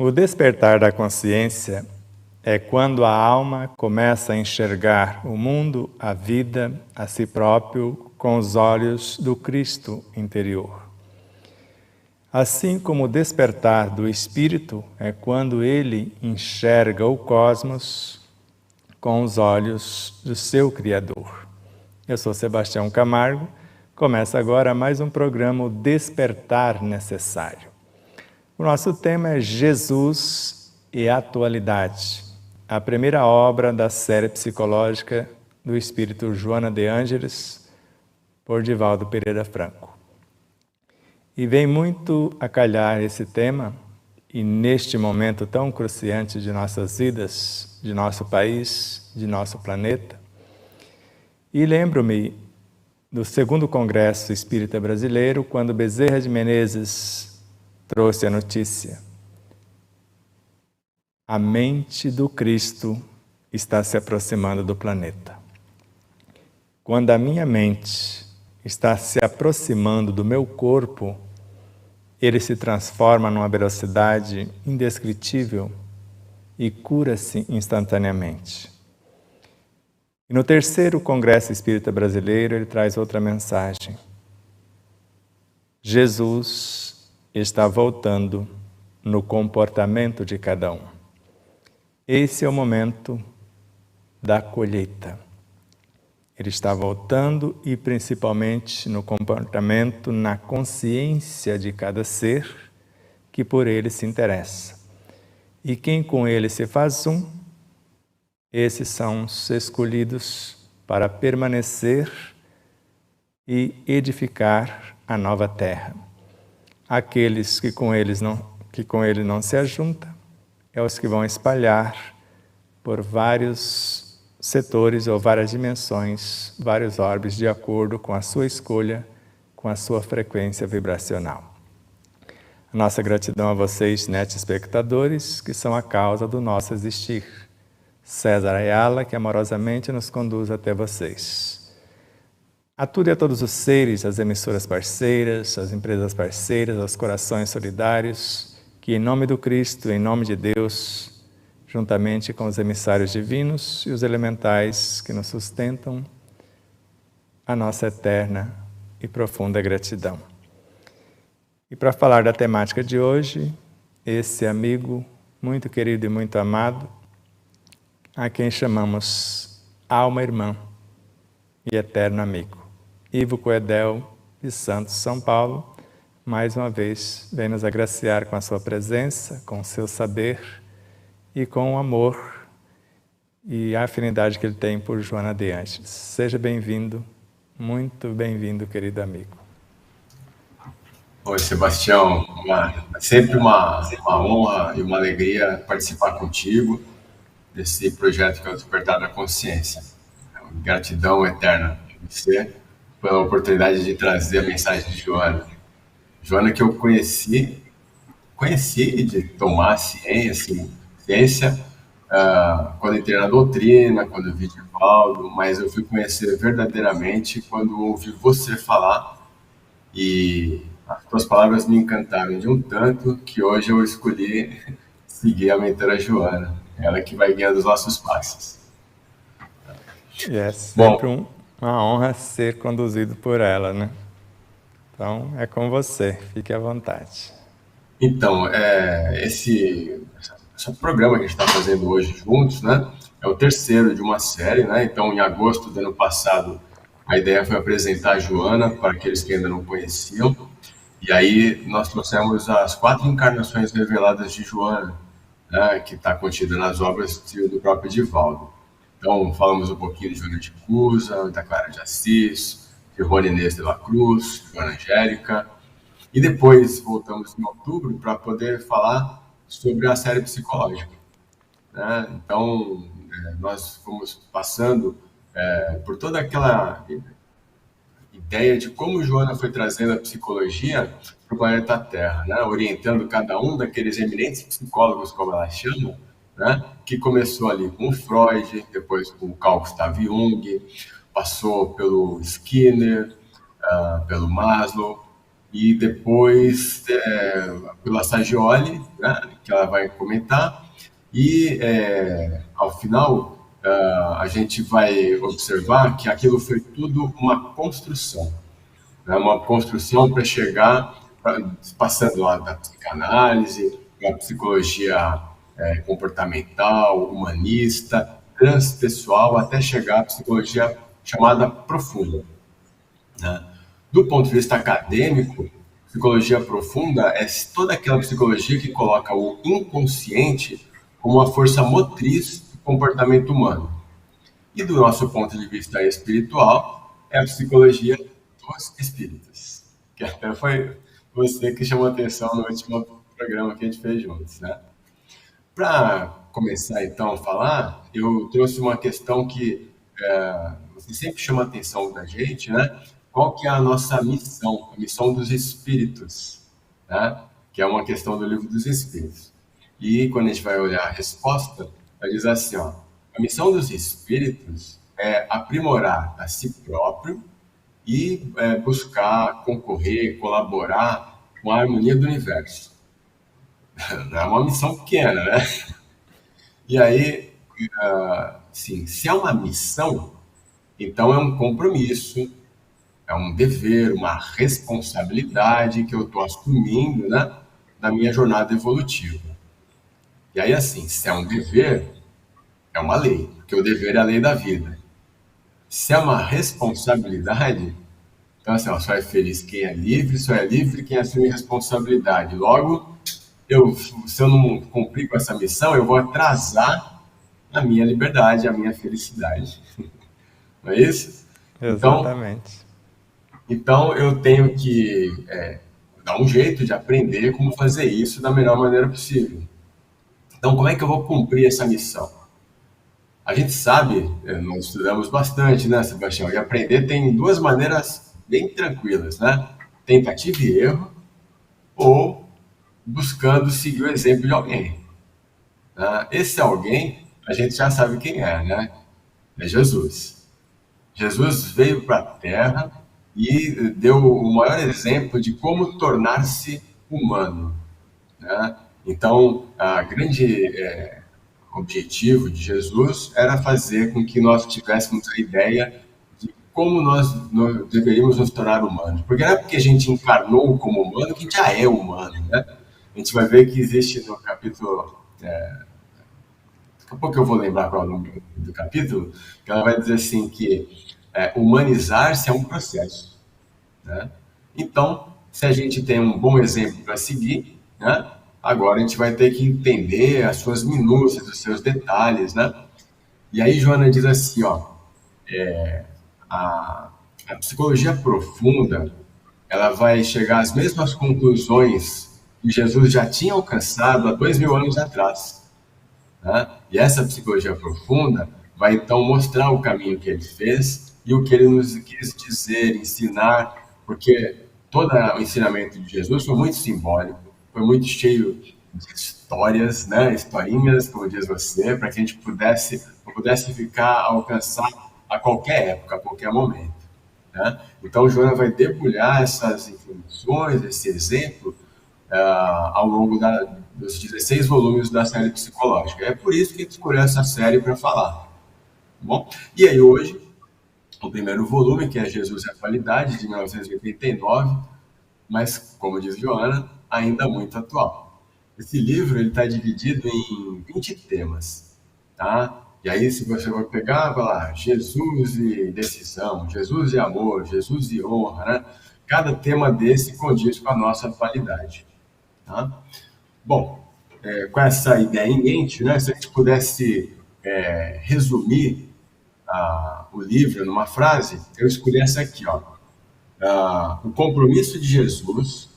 O despertar da consciência é quando a alma começa a enxergar o mundo, a vida, a si próprio, com os olhos do Cristo interior. Assim como o despertar do espírito é quando ele enxerga o cosmos com os olhos do seu Criador. Eu sou Sebastião Camargo. Começa agora mais um programa, o Despertar Necessário. O nosso tema é Jesus e Atualidade, a primeira obra da série psicológica do espírito Joana de Ângeles, por Divaldo Pereira Franco. E vem muito a calhar esse tema, e neste momento tão cruciante de nossas vidas, de nosso país, de nosso planeta. E lembro-me do segundo Congresso Espírita Brasileiro, quando Bezerra de Menezes trouxe a notícia: a mente do Cristo está se aproximando do planeta. Quando a minha mente está se aproximando do meu corpo, ele se transforma numa velocidade indescritível e cura-se instantaneamente. E no terceiro Congresso Espírita Brasileiro, ele traz outra mensagem. Jesus está voltando no comportamento de cada um. Esse é o momento da colheita. Ele está voltando e principalmente no comportamento, na consciência de cada ser que por ele se interessa. E quem com ele se faz um, esses são os escolhidos para permanecer e edificar a nova terra. Aqueles que com ele não se ajuntam, é os que vão espalhar por vários setores ou várias dimensões, vários orbes, de acordo com a sua escolha, com a sua frequência vibracional. A nossa gratidão a vocês, espectadores, que são a causa do nosso existir. César Ayala, que amorosamente nos conduz até vocês. A tudo e a todos os seres, as emissoras parceiras, as empresas parceiras, os corações solidários, que em nome do Cristo, em nome de Deus, juntamente com os emissários divinos e os elementais que nos sustentam, a nossa eterna e profunda gratidão. E para falar da temática de hoje, esse amigo muito querido e muito amado, a quem chamamos alma irmã e eterno amigo, Ivo Coedel de Santos, São Paulo, mais uma vez vem nos agraciar com a sua presença, com o seu saber e com o amor e a afinidade que ele tem por Joana de Ângeles. Seja bem-vindo, muito bem-vindo, querido amigo. Oi, Sebastião, sempre uma honra e uma alegria participar contigo desse projeto que é o Despertar da Consciência. Gratidão eterna a você pela oportunidade de trazer a mensagem de Joana. Joana que eu conheci de tomar ciência, quando entrei na doutrina, quando eu vi Divaldo, mas eu fui conhecer verdadeiramente quando ouvi você falar, e as tuas palavras me encantaram de um tanto que hoje eu escolhi seguir a mentora Joana, ela que vai guiando os nossos passos. E é sempre uma honra ser conduzido por ela, né? Então, é com você, fique à vontade. Então, esse programa que a gente está fazendo hoje juntos, é o terceiro de uma série, Então, em agosto do ano passado, a ideia foi apresentar a Joana para aqueles que ainda não conheciam, e aí nós trouxemos as 4 encarnações reveladas de Joana, que está contida nas obras do próprio Divaldo. Então, falamos um pouquinho de Joana de Cusa, da Clara de Assis, de Rony Inês de la Cruz, Joana Angélica, e depois voltamos em outubro para poder falar sobre a série psicológica. Então, nós fomos passando por toda aquela ideia de como Joana foi trazendo a psicologia para o planeta Terra, orientando cada um daqueles eminentes psicólogos, como ela chama, que começou ali com o Freud, depois com o Carl Gustav Jung, passou pelo Skinner, pelo Maslow, e depois pela Sagioli, né, que ela vai comentar, e ao final a gente vai observar que aquilo foi tudo uma construção, né, uma construção para chegar, passando lá da psicanálise, da psicologia comportamental, humanista, transpessoal, até chegar à psicologia chamada profunda, né? Do ponto de vista acadêmico, psicologia profunda é toda aquela psicologia que coloca o inconsciente como uma força motriz do comportamento humano. E do nosso ponto de vista espiritual, é a psicologia dos espíritos, que até foi você que chamou a atenção no último programa que a gente fez juntos, né? Para começar então a falar, eu trouxe uma questão que você sempre chama a atenção da gente, né? Qual que é a nossa missão, a missão dos espíritos, né? Que é uma questão do livro dos espíritos. E quando a gente vai olhar a resposta, ela diz assim, ó, a missão dos espíritos é aprimorar a si próprio e buscar concorrer, colaborar com a harmonia do universo. Não é uma missão pequena, né? E aí, sim, se é uma missão, então é um compromisso, é um dever, uma responsabilidade que eu estou assumindo, né, na minha jornada evolutiva. E aí, assim, se é um dever, é uma lei, porque o dever é a lei da vida. Se é uma responsabilidade, então assim, ó, só é feliz quem é livre, só é livre quem assume responsabilidade. Logo, se eu não cumprir com essa missão, eu vou atrasar a minha liberdade, a minha felicidade. Não é isso? Então, Exatamente. então eu tenho que dar um jeito de aprender como fazer isso da melhor maneira possível. Então, como é que eu vou cumprir essa missão? A gente sabe, nós estudamos bastante, né, Sebastião? E aprender tem duas maneiras bem tranquilas, né? Tentativa e erro, ou buscando seguir o exemplo de alguém. Né? Esse alguém, a gente já sabe quem é, né? É Jesus. Jesus veio para a Terra e deu o maior exemplo de como tornar-se humano, né? Então, a grande objetivo de Jesus era fazer com que nós tivéssemos a ideia de como nós deveríamos nos tornar humanos. Porque não é porque a gente encarnou como humano que já é humano, né? A gente vai ver que existe no capítulo, daqui a pouco eu vou lembrar qual é o nome do capítulo, que ela vai dizer assim que humanizar-se é um processo, né? Então, se a gente tem um bom exemplo para seguir, né? Agora a gente vai ter que entender as suas minúcias, os seus detalhes, né? E aí Joana diz assim, ó, a, a psicologia profunda, ela vai chegar às mesmas conclusões que Jesus já tinha alcançado há 2000 anos atrás, né? E essa psicologia profunda vai então mostrar o caminho que ele fez e o que ele nos quis dizer, ensinar, porque todo o ensinamento de Jesus foi muito simbólico, foi muito cheio de histórias, né? Historinhas, como diz você, para que a gente pudesse ficar, alcançar a qualquer época, a qualquer momento, né? Então, o Joana vai debulhar essas informações, esse exemplo, ao longo dos 16 volumes da série psicológica. É por isso que a gente escolheu essa série para falar. Tá bom? E aí, hoje, o primeiro volume, que é Jesus e a Atualidade, de 1989, mas, como diz Joana, ainda muito atual. Esse livro está dividido em 20 temas, tá? E aí, se você for pegar, vai lá, Jesus e decisão, Jesus e amor, Jesus e honra, né? Cada tema desse condiz com a nossa atualidade, tá? Bom, com essa ideia em mente, né, se a gente pudesse resumir o livro numa frase, eu escolhi essa aqui, ó. O compromisso de Jesus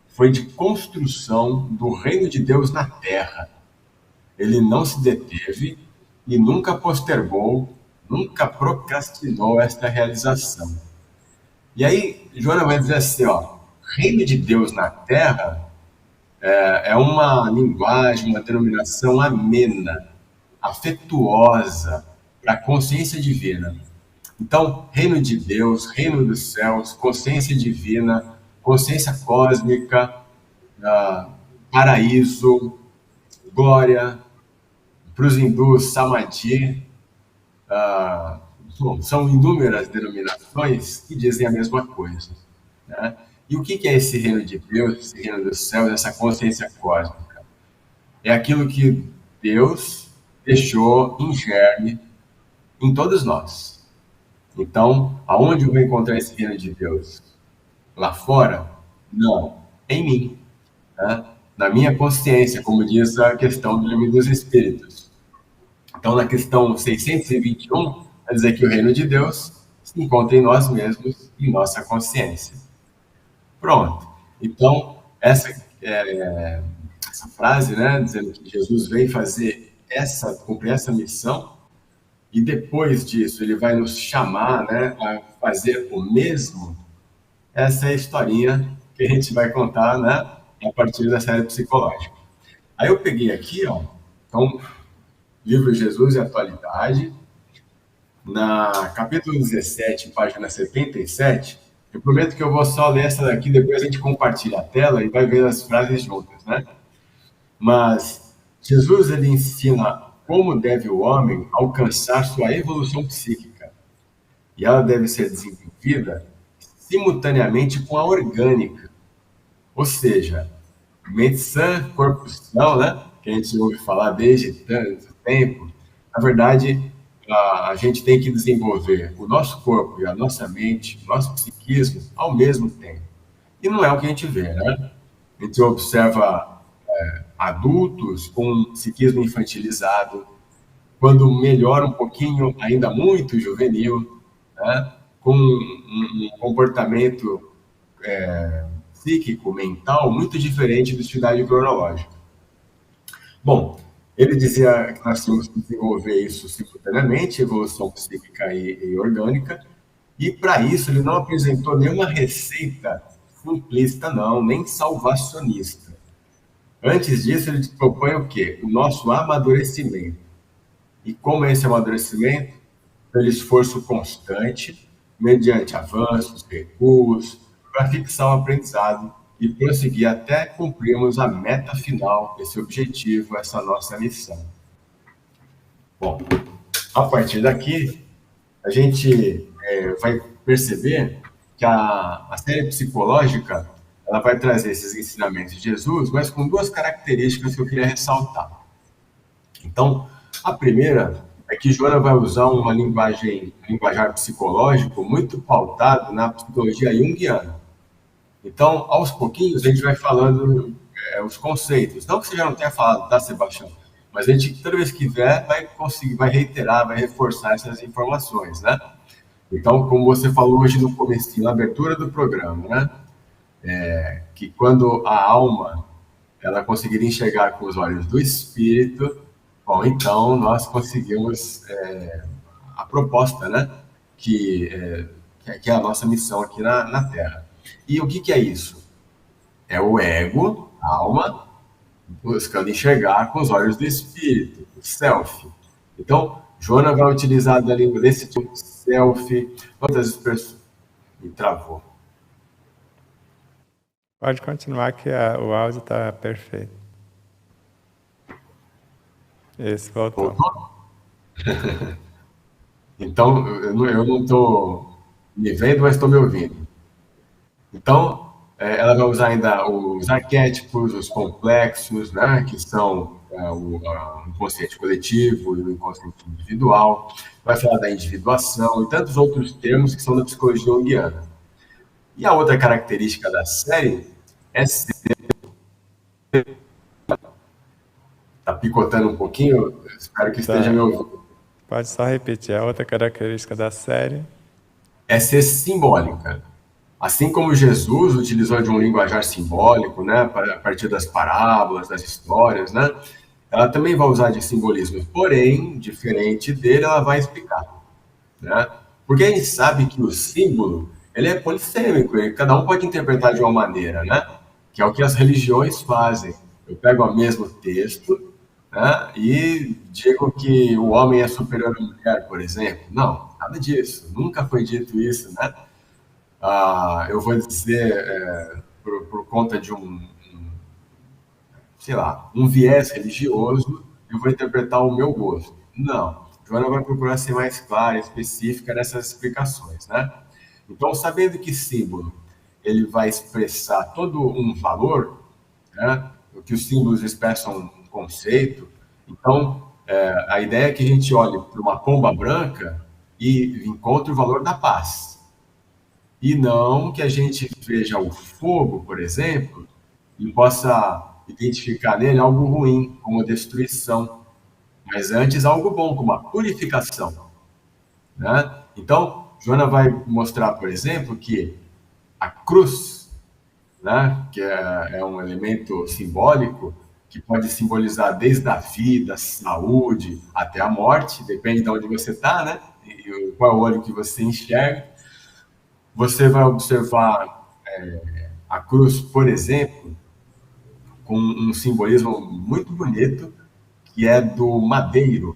foi de construção do reino de Deus na Terra. Ele não se deteve e nunca postergou, nunca procrastinou esta realização. E aí, Joana vai dizer assim, ó, reino de Deus na Terra é uma linguagem, uma denominação amena, afetuosa para a consciência divina. Então, reino de Deus, reino dos céus, consciência divina, consciência cósmica, paraíso, glória, para os hindus, samadhi. Bom, são inúmeras denominações que dizem a mesma coisa, né? E o que é esse reino de Deus, esse reino do céu, essa consciência cósmica? É aquilo que Deus deixou em germe em todos nós. Então, aonde eu vou encontrar esse reino de Deus? Lá fora? Não, em mim, né? Na minha consciência, como diz a questão do Livro dos Espíritos. Então, na questão 621, vai dizer que o reino de Deus se encontra em nós mesmos, em nossa consciência. Pronto. Então, essa frase, né, dizendo que Jesus veio cumprir essa missão, e depois disso ele vai nos chamar, né, a fazer o mesmo. Essa é a historinha que a gente vai contar, né, a partir da série psicológica. Aí eu peguei aqui, ó, então, livro Jesus e Atualidade, na capítulo 17, página 77, eu prometo que eu vou só ler essa daqui, depois a gente compartilha a tela e vai ver as frases juntas, né? Mas Jesus, ele ensina como deve o homem alcançar sua evolução psíquica. E ela deve ser desenvolvida simultaneamente com a orgânica. Ou seja, mente sã, corpo são, né? Que a gente ouve falar desde tanto tempo. Na verdade, a gente tem que desenvolver o nosso corpo e a nossa mente, o nosso psiquismo, ao mesmo tempo. E não é o que a gente vê, né? A gente observa adultos com um psiquismo infantilizado, quando melhora um pouquinho, ainda muito juvenil, né? Com um comportamento psíquico, mental, muito diferente do idade cronológica. Bom, ele dizia que nós tínhamos que desenvolver isso simultaneamente, evolução psíquica e orgânica, e para isso ele não apresentou nenhuma receita simplista, não, nem salvacionista. Antes disso, ele propõe o quê? O nosso amadurecimento. E como é esse amadurecimento? Pelo esforço constante, mediante avanços, recuos, para fixar o aprendizado e prosseguir até cumprirmos a meta final, esse objetivo, essa nossa missão. Bom, a partir daqui, a gente vai perceber que a série psicológica ela vai trazer esses ensinamentos de Jesus, mas com duas características que eu queria ressaltar. Então, a primeira é que Joana vai usar um linguajar psicológico muito pautado na psicologia junguiana. Então, aos pouquinhos, a gente vai falando os conceitos. Não que você já não tenha falado, tá, Sebastião? Mas a gente, toda vez que vier, vai reiterar, vai reforçar essas informações, né? Então, como você falou hoje no começo, na abertura do programa, né? Que quando a alma ela conseguir enxergar com os olhos do espírito, bom, então nós conseguimos a proposta, né? Que é a nossa missão aqui na Terra. E o que é isso? É o ego, a alma, buscando enxergar com os olhos do espírito, o self. Então, Joana vai utilizar da língua desse tipo, self, outras expressões. Me travou. Pode continuar que o áudio está perfeito. Esse voltou. Então, eu não estou me vendo, mas estou me ouvindo. Então, ela vai usar ainda os arquétipos, os complexos, né, que são o inconsciente coletivo e o inconsciente individual. Vai falar da individuação e tantos outros termos que são da psicologia junguiana. E a outra característica da série é ser... Está picotando um pouquinho? Espero que esteja me ouvindo. Pode só repetir. A outra característica da série é ser simbólica. Assim como Jesus utilizou de um linguajar simbólico, né, a partir das parábolas, das histórias, né, ela também vai usar de simbolismo, porém, diferente dele, ela vai explicar, né? Porque a gente sabe que o símbolo, ele é polissêmico, cada um pode interpretar de uma maneira, né? Que é o que as religiões fazem. Eu pego o mesmo texto, né, e digo que o homem é superior à mulher, por exemplo. Não, nada disso, nunca foi dito isso, né? Eu vou dizer, por conta de sei lá, um viés religioso, eu vou interpretar o meu gosto. Não. Joana vai procurar ser mais clara, específica nessas explicações, né? Então, sabendo que símbolo ele vai expressar todo um valor, né? Que os símbolos expressam um conceito. Então, a ideia é que a gente olhe para uma pomba branca e encontre o valor da paz. E não que a gente veja o fogo, por exemplo, e possa identificar nele algo ruim, como destruição, mas antes algo bom, como a purificação, né? Então, Joana vai mostrar, por exemplo, que a cruz, né, que é um elemento simbólico, que pode simbolizar desde a vida, saúde, até a morte, depende de onde você está, né? E qual é o olho que você enxerga. Você vai observar a cruz, por exemplo, com um simbolismo muito bonito, que é do madeiro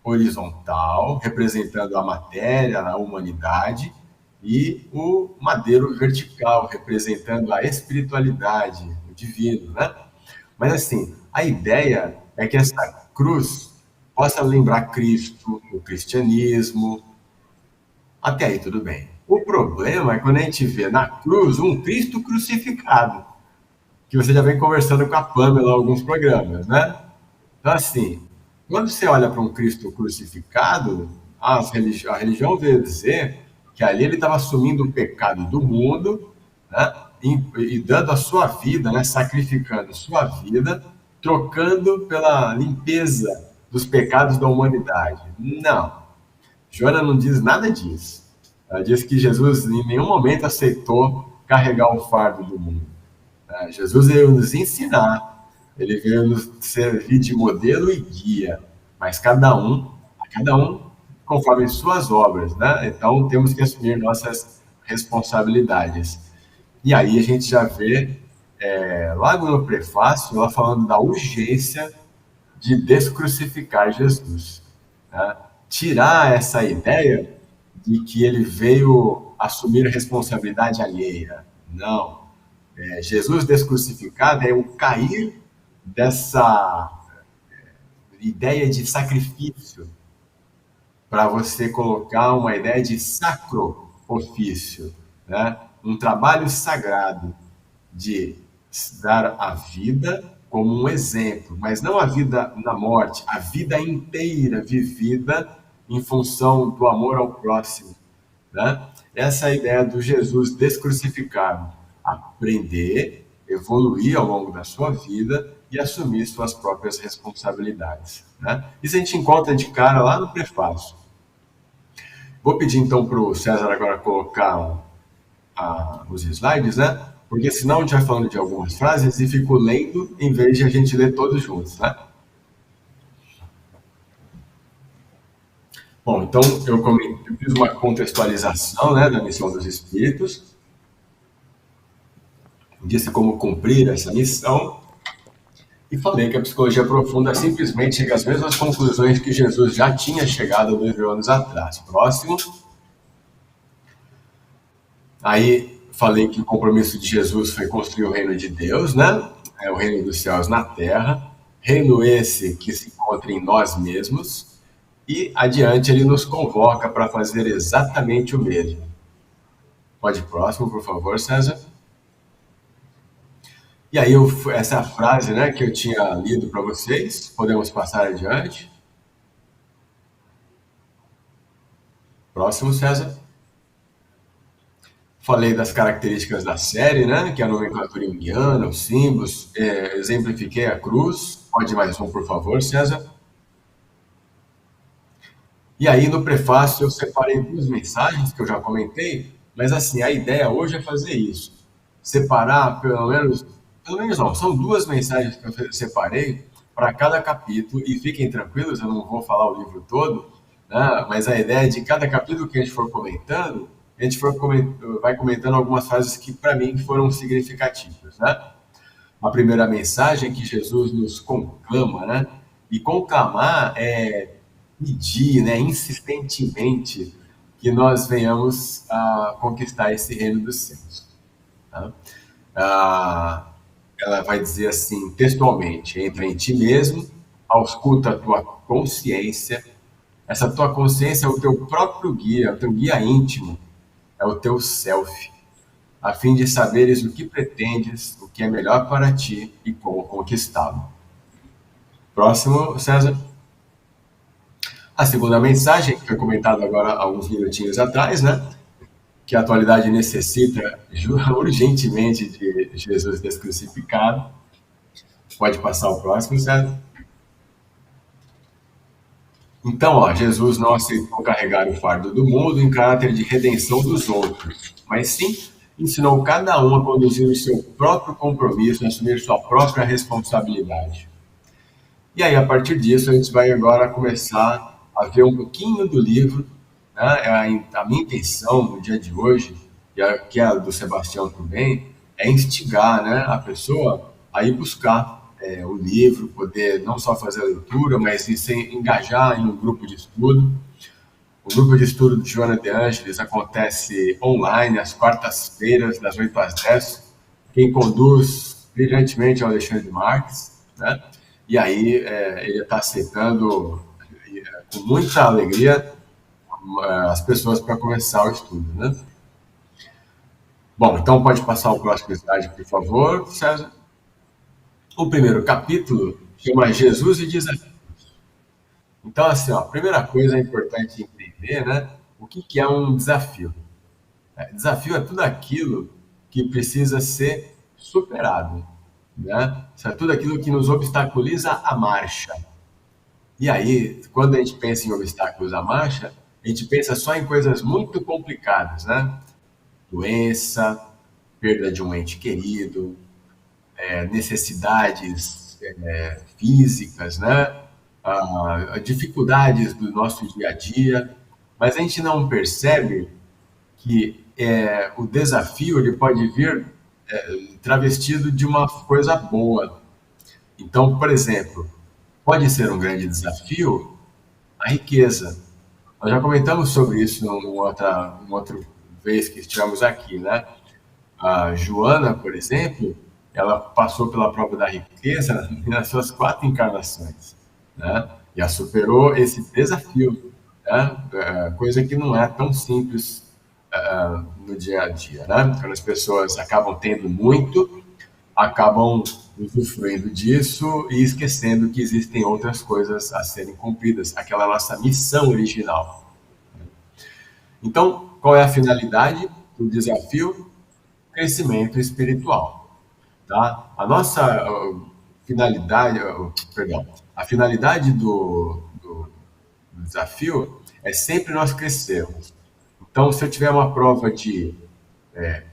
horizontal, representando a matéria, a humanidade, e o madeiro vertical, representando a espiritualidade, o divino, né? Mas assim, a ideia é que essa cruz possa lembrar Cristo, o cristianismo, até aí tudo bem. O problema é quando a gente vê na cruz um Cristo crucificado, que você já vem conversando com a Pamela em alguns programas, né? Então, assim, quando você olha para um Cristo crucificado, a religião veio dizer que ali ele estava assumindo o pecado do mundo, né? E dando a sua vida, né? Sacrificando sua vida, trocando pela limpeza dos pecados da humanidade. Não, Joana não diz nada disso. Ela diz que Jesus em nenhum momento aceitou carregar o fardo do mundo. Jesus veio nos ensinar, ele veio nos servir de modelo e guia, mas cada um conforme suas obras, né? Então temos que assumir nossas responsabilidades. E aí a gente já vê, logo no prefácio, ela falando da urgência de descrucificar Jesus, né? Tirar essa ideia de que ele veio assumir responsabilidade alheia. Não, Jesus descrucificado é o cair dessa ideia de sacrifício para você colocar uma ideia de sacro ofício, né? Um trabalho sagrado de dar a vida como um exemplo, mas não a vida na morte, a vida inteira vivida em função do amor ao próximo, né? Essa é a ideia do Jesus descrucificado. Aprender, evoluir ao longo da sua vida e assumir suas próprias responsabilidades, né? Isso a gente encontra de cara lá no prefácio. Vou pedir então para o César agora colocar os slides, né? Porque senão a gente vai falando de algumas frases e fico lendo em vez de a gente ler todos juntos, né? Bom, então eu fiz uma contextualização, né, da missão dos espíritos, disse como cumprir essa missão e falei que a psicologia profunda simplesmente chega às mesmas conclusões que Jesus já tinha chegado 2000 anos atrás. Próximo. Aí falei que o compromisso de Jesus foi construir o reino de Deus, né? É o reino dos céus na terra, reino esse que se encontra em nós mesmos, e adiante ele nos convoca para fazer exatamente o mesmo. Pode ir próximo, por favor, César. E aí, essa é a frase, né, que eu tinha lido para vocês. Podemos passar adiante. Próximo, César. Falei das características da série, né, que é a nomenclatura junguiana, os símbolos. Exemplifiquei a cruz. Pode ir mais um, por favor, César. E aí, no prefácio, eu separei duas mensagens que eu já comentei, mas assim, a ideia hoje é fazer isso. Separar pelo menos não, são duas mensagens que eu separei para cada capítulo, e fiquem tranquilos, eu não vou falar o livro todo, né? Mas a ideia é de cada capítulo que a gente for comentando, vai comentando algumas frases que para mim foram significativas, né? A primeira mensagem é que Jesus nos conclama, né? E conclamar é pedir, né, insistentemente que nós venhamos a conquistar esse reino dos céus. Tá? Ela vai dizer assim, textualmente: entra em ti mesmo, ausculta a tua consciência. Essa tua consciência é o teu próprio guia, é o teu guia íntimo, é o teu self, a fim de saberes o que pretendes, o que é melhor para ti e como conquistá-lo. Próximo, César. A segunda mensagem, que foi comentada agora há alguns minutinhos atrás, né? Que a atualidade necessita urgentemente de Jesus descrucificado. Pode passar o próximo, César. Então, Jesus não aceitou carregar o fardo do mundo em caráter de redenção dos outros, mas sim ensinou cada um a conduzir o seu próprio compromisso, a assumir sua própria responsabilidade. E aí, a partir disso, a gente vai agora começar a ver um pouquinho do livro, né? A minha intenção no dia de hoje, que é a do Sebastião também, é instigar, né, a pessoa a ir buscar o livro, poder não só fazer a leitura, mas se engajar em um grupo de estudo. O grupo de estudo de Joana de Ângeles acontece online, às quartas-feiras, das 8 às 10. Quem conduz brilhantemente é o Alexandre Marques, né? E aí ele está aceitando com muita alegria as pessoas para começar o estudo, né? Bom, então pode passar o próximo slide, por favor, César. O primeiro capítulo chama Jesus e Desafios. Então, assim, a primeira coisa é importante entender, né? O que é um desafio? Desafio é tudo aquilo que precisa ser superado, né? Isso é tudo aquilo que nos obstaculiza a marcha. E aí, quando a gente pensa em obstáculos à marcha, a gente pensa só em coisas muito complicadas, né? Doença, perda de um ente querido, necessidades físicas, né? Dificuldades do nosso dia a dia, mas a gente não percebe que o desafio ele pode vir travestido de uma coisa boa. Então, por exemplo, pode ser um grande desafio a riqueza. Nós já comentamos sobre isso uma outra vez que estivemos aqui, né? A Joana, por exemplo, ela passou pela prova da riqueza nas suas 4 encarnações, né? E a superou esse desafio, né? Coisa que não é tão simples no dia a dia, né? Quando as pessoas acabam tendo muito, acabam usufruindo disso e esquecendo que existem outras coisas a serem cumpridas, aquela nossa missão original. Então, qual é a finalidade do desafio? Crescimento espiritual. Tá? A nossa finalidade, perdão, a finalidade do desafio é sempre nós crescermos. Então, se eu tiver uma prova de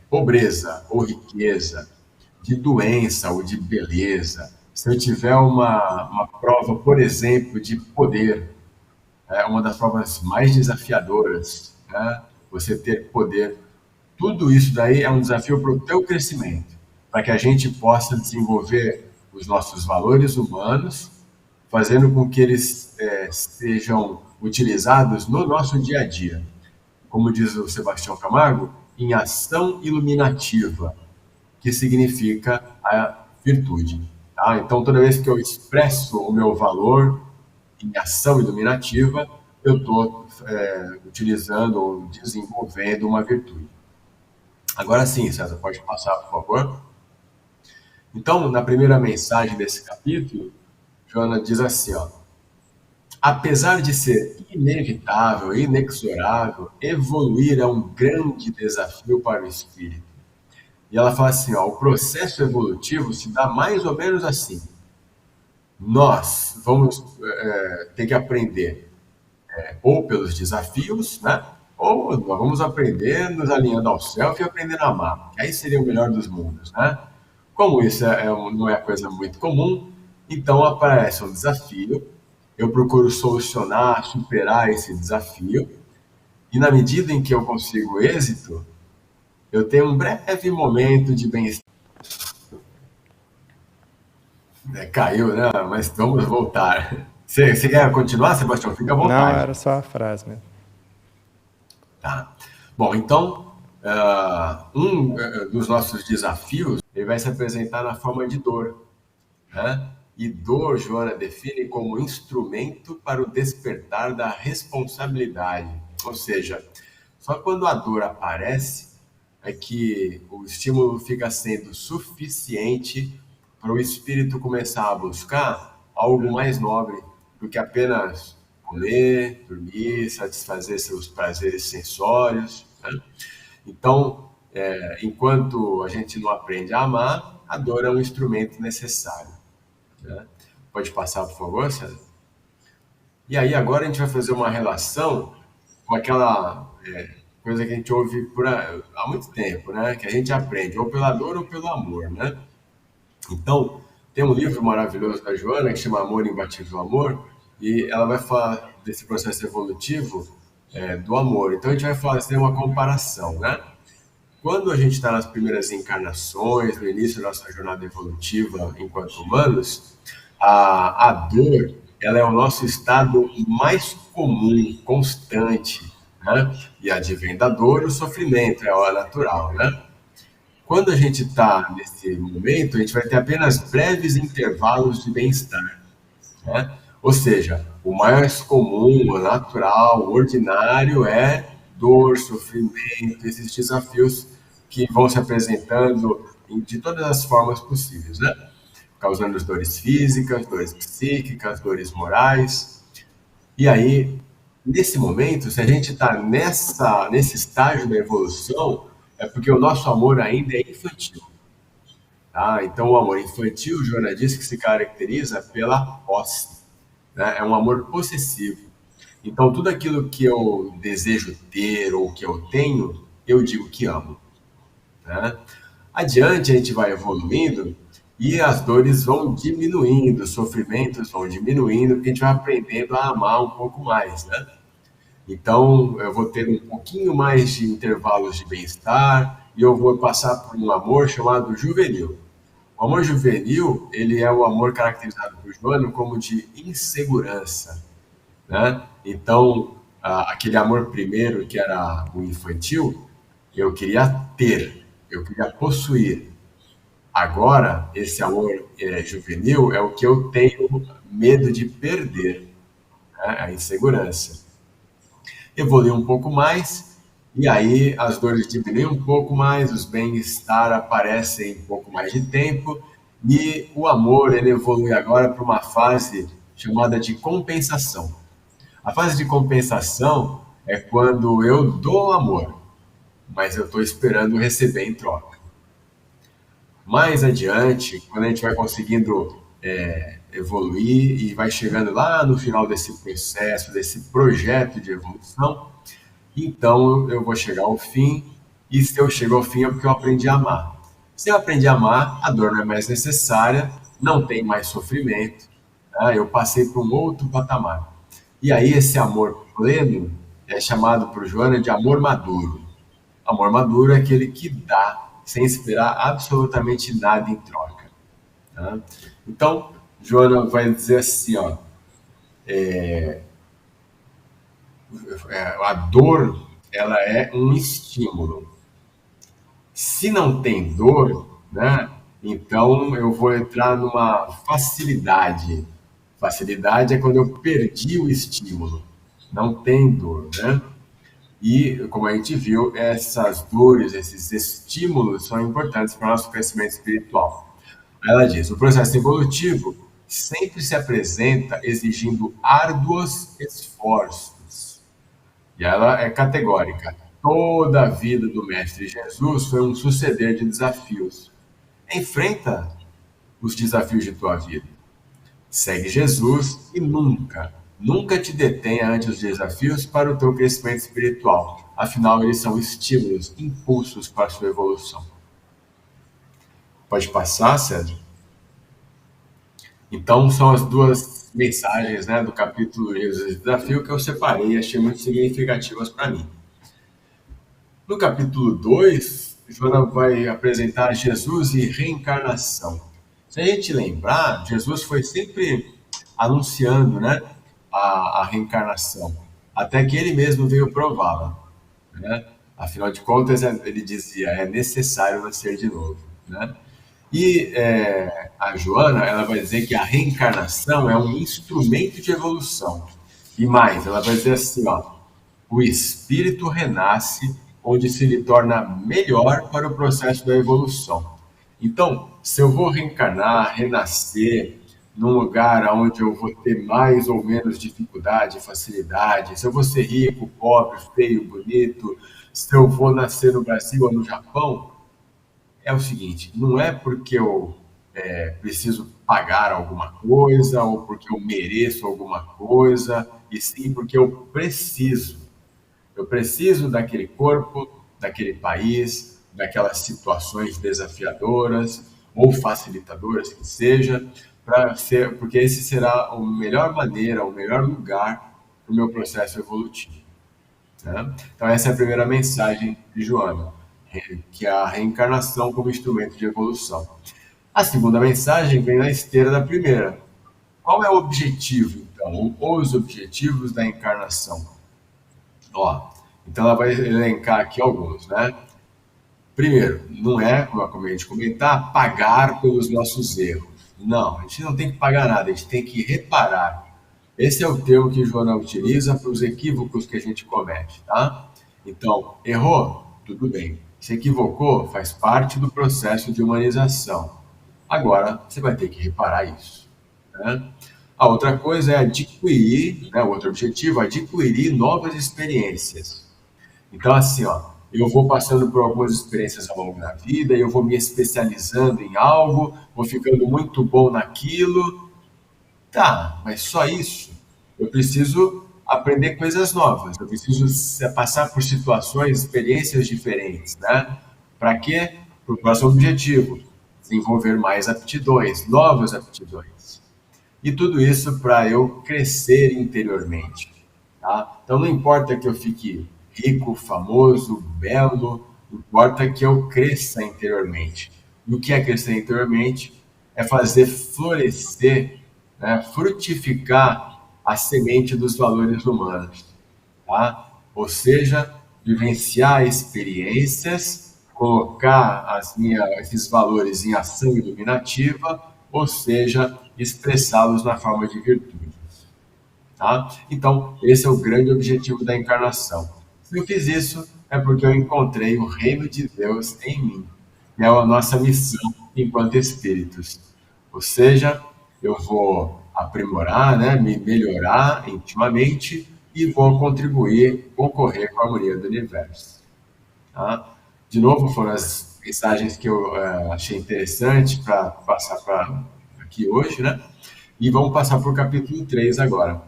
pobreza ou riqueza, de doença ou de beleza, se eu tiver uma prova, por exemplo, de poder, uma das provas mais desafiadoras, né? Você ter poder, tudo isso daí é um desafio para o teu crescimento, para que a gente possa desenvolver os nossos valores humanos, fazendo com que eles sejam utilizados no nosso dia a dia. Como diz o Sebastião Camargo, em ação iluminativa, que significa a virtude. Tá? Então, toda vez que eu expresso o meu valor em ação iluminativa, eu estou utilizando ou desenvolvendo uma virtude. Agora sim, César, pode passar, por favor. Então, na primeira mensagem desse capítulo, Joana diz assim, ó: apesar de ser inevitável e inexorável, evoluir é um grande desafio para o espírito. E ela fala assim, ó: o processo evolutivo se dá mais ou menos assim. Nós vamos ter que aprender ou pelos desafios, né? Ou nós vamos aprender nos alinhando ao self e aprendendo a amar. Aí seria o melhor dos mundos, né? Como isso não é coisa muito comum, então aparece um desafio, eu procuro solucionar, superar esse desafio, e na medida em que eu consigo êxito, eu tenho um breve momento de bem-estar. Caiu, né? Mas vamos voltar. Você quer continuar, Sebastião? Fica à vontade. Não, era só a frase mesmo. Tá. Bom, então, dos nossos desafios, ele vai se apresentar na forma de dor, né? E dor, Joana define como instrumento para o despertar da responsabilidade. Ou seja, só quando a dor aparece é que o estímulo fica sendo suficiente para o espírito começar a buscar algo mais nobre do que apenas comer, dormir, satisfazer seus prazeres sensórios, né? Então, enquanto a gente não aprende a amar, a dor é um instrumento necessário, né? Pode passar, por favor, César? E aí, agora a gente vai fazer uma relação com aquela coisa que a gente ouve há muito tempo, né? Que a gente aprende ou pela dor ou pelo amor, né? Então, tem um livro maravilhoso da Joana que chama Amor Imbatível Amor, e ela vai falar desse processo evolutivo do amor. Então, a gente vai fazer uma comparação, né? Quando a gente está nas primeiras encarnações, no início da nossa jornada evolutiva enquanto humanos, a dor ela é o nosso estado mais comum, constante, né? E advém da dor o sofrimento, é a natural, né? Quando a gente está nesse momento, a gente vai ter apenas breves intervalos de bem-estar, né? Ou seja, o mais comum, o natural, o ordinário é dor, sofrimento, esses desafios que vão se apresentando de todas as formas possíveis, né? Causando dores físicas, dores psíquicas, dores morais. E aí, nesse momento, se a gente está nesse estágio da evolução, é porque o nosso amor ainda é infantil. Tá? Então, o amor infantil, Joana diz que se caracteriza pela posse, né? É um amor possessivo. Então, tudo aquilo que eu desejo ter ou que eu tenho, eu digo que amo, né? Adiante, a gente vai evoluindo e as dores vão diminuindo, os sofrimentos vão diminuindo, porque a gente vai aprendendo a amar um pouco mais, né? Então, eu vou ter um pouquinho mais de intervalos de bem-estar e eu vou passar por um amor chamado juvenil. O amor juvenil, ele é o amor caracterizado por Joana como de insegurança, né? Então, aquele amor primeiro, que era o infantil, eu queria ter, eu queria possuir. Agora, esse amor juvenil é o que eu tenho medo de perder, né? A insegurança. Evolui um pouco mais, e aí as dores diminuem um pouco mais, os bem-estar aparecem um pouco mais de tempo, e o amor ele evolui agora para uma fase chamada de compensação. A fase de compensação é quando eu dou amor, mas eu estou esperando receber em troca. Mais adiante, quando a gente vai conseguindo evoluir e vai chegando lá no final desse processo, desse projeto de evolução, então eu vou chegar ao fim, e se eu chego ao fim é porque eu aprendi a amar. Se eu aprendi a amar, a dor não é mais necessária, não tem mais sofrimento, tá? Eu passei para um outro patamar. E aí esse amor pleno é chamado por Joana de amor maduro. Amor maduro é aquele que dá sem esperar absolutamente nada em troca, tá? Então, Joana vai dizer assim, ó, a dor ela é um estímulo. Se não tem dor, né, então eu vou entrar numa facilidade. Facilidade é quando eu perdi o estímulo. Não tem dor, né? E, como a gente viu, essas dores, esses estímulos são importantes para o nosso crescimento espiritual. Ela diz: o processo evolutivo sempre se apresenta exigindo árduos esforços. E ela é categórica. Toda a vida do Mestre Jesus foi um suceder de desafios. Enfrenta os desafios de tua vida. Segue Jesus e nunca te detenha ante os desafios para o teu crescimento espiritual. Afinal, eles são estímulos, impulsos para a sua evolução. Pode passar, César? Então, são as duas mensagens, né, do capítulo Jesus e Desafio que eu separei e achei muito significativas para mim. No capítulo 2, Joana vai apresentar Jesus e reencarnação. Se a gente lembrar, Jesus foi sempre anunciando, né, a reencarnação, até que ele mesmo veio prová-la. né? Afinal de contas, ele dizia, é necessário nascer de novo, né? E a Joana, ela vai dizer que a reencarnação é um instrumento de evolução. E mais, ela vai dizer assim, ó, o espírito renasce onde se lhe torna melhor para o processo da evolução. Então, se eu vou reencarnar, renascer num lugar onde eu vou ter mais ou menos dificuldade, facilidade, se eu vou ser rico, pobre, feio, bonito, se eu vou nascer no Brasil ou no Japão, é o seguinte, não é porque eu preciso pagar alguma coisa ou porque eu mereço alguma coisa, e sim porque eu preciso. Eu preciso daquele corpo, daquele país, daquelas situações desafiadoras ou facilitadoras que seja, para ser, porque esse será a melhor maneira, o melhor lugar para o meu processo evolutivo, né? Então essa é a primeira mensagem de Joana, que é a reencarnação como instrumento de evolução. A segunda mensagem vem na esteira da primeira. Qual é o objetivo, então, ou os objetivos da encarnação? Ó, então ela vai elencar aqui alguns, né? Primeiro, não é, como eu acabei de comentar, pagar pelos nossos erros. Não, a gente não tem que pagar nada, a gente tem que reparar. Esse é o termo que Joana utiliza para os equívocos que a gente comete, tá? Então, errou? Tudo bem. Se equivocou, faz parte do processo de humanização. Agora, você vai ter que reparar isso, né? A outra coisa é adquirir, né, o outro objetivo é adquirir novas experiências. Então, assim, ó, eu vou passando por algumas experiências ao longo da vida, eu vou me especializando em algo, vou ficando muito bom naquilo. Tá, mas só isso? Eu preciso aprender coisas novas, eu preciso passar por situações, experiências diferentes, né? Para quê? Para o próximo objetivo, desenvolver mais aptidões, novas aptidões. E tudo isso para eu crescer interiormente, tá? Então não importa que eu fique rico, famoso, belo, importa que eu cresça interiormente. E o que é crescer interiormente? É fazer florescer, né, frutificar a semente dos valores humanos, tá? Ou seja, vivenciar experiências, colocar esses valores em ação iluminativa, ou seja, expressá-los na forma de virtude. Tá? Então, esse é o grande objetivo da encarnação. Se eu fiz isso, é porque eu encontrei o reino de Deus em mim. É a nossa missão enquanto espíritos. Ou seja, eu vou aprimorar, né, me melhorar intimamente e vou contribuir, concorrer com a harmonia do universo. Tá? De novo, foram as mensagens que eu achei interessante para passar para aqui hoje, né? E vamos passar para o capítulo 3 agora.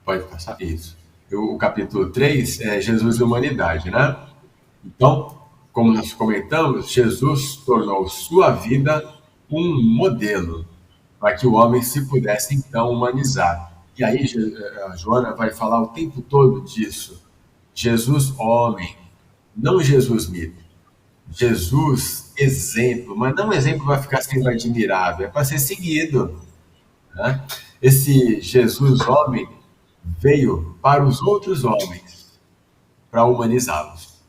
Pode passar isso. O capítulo 3 é Jesus e Humanidade, né? Então, como nós comentamos, Jesus tornou sua vida um modelo para que o homem se pudesse então humanizar. E aí a Joana vai falar o tempo todo disso. Jesus homem, não Jesus mito. Jesus exemplo, mas não exemplo para ficar sendo admirado, é para ser seguido, né? Esse Jesus homem veio para os outros homens, para humanizá-los.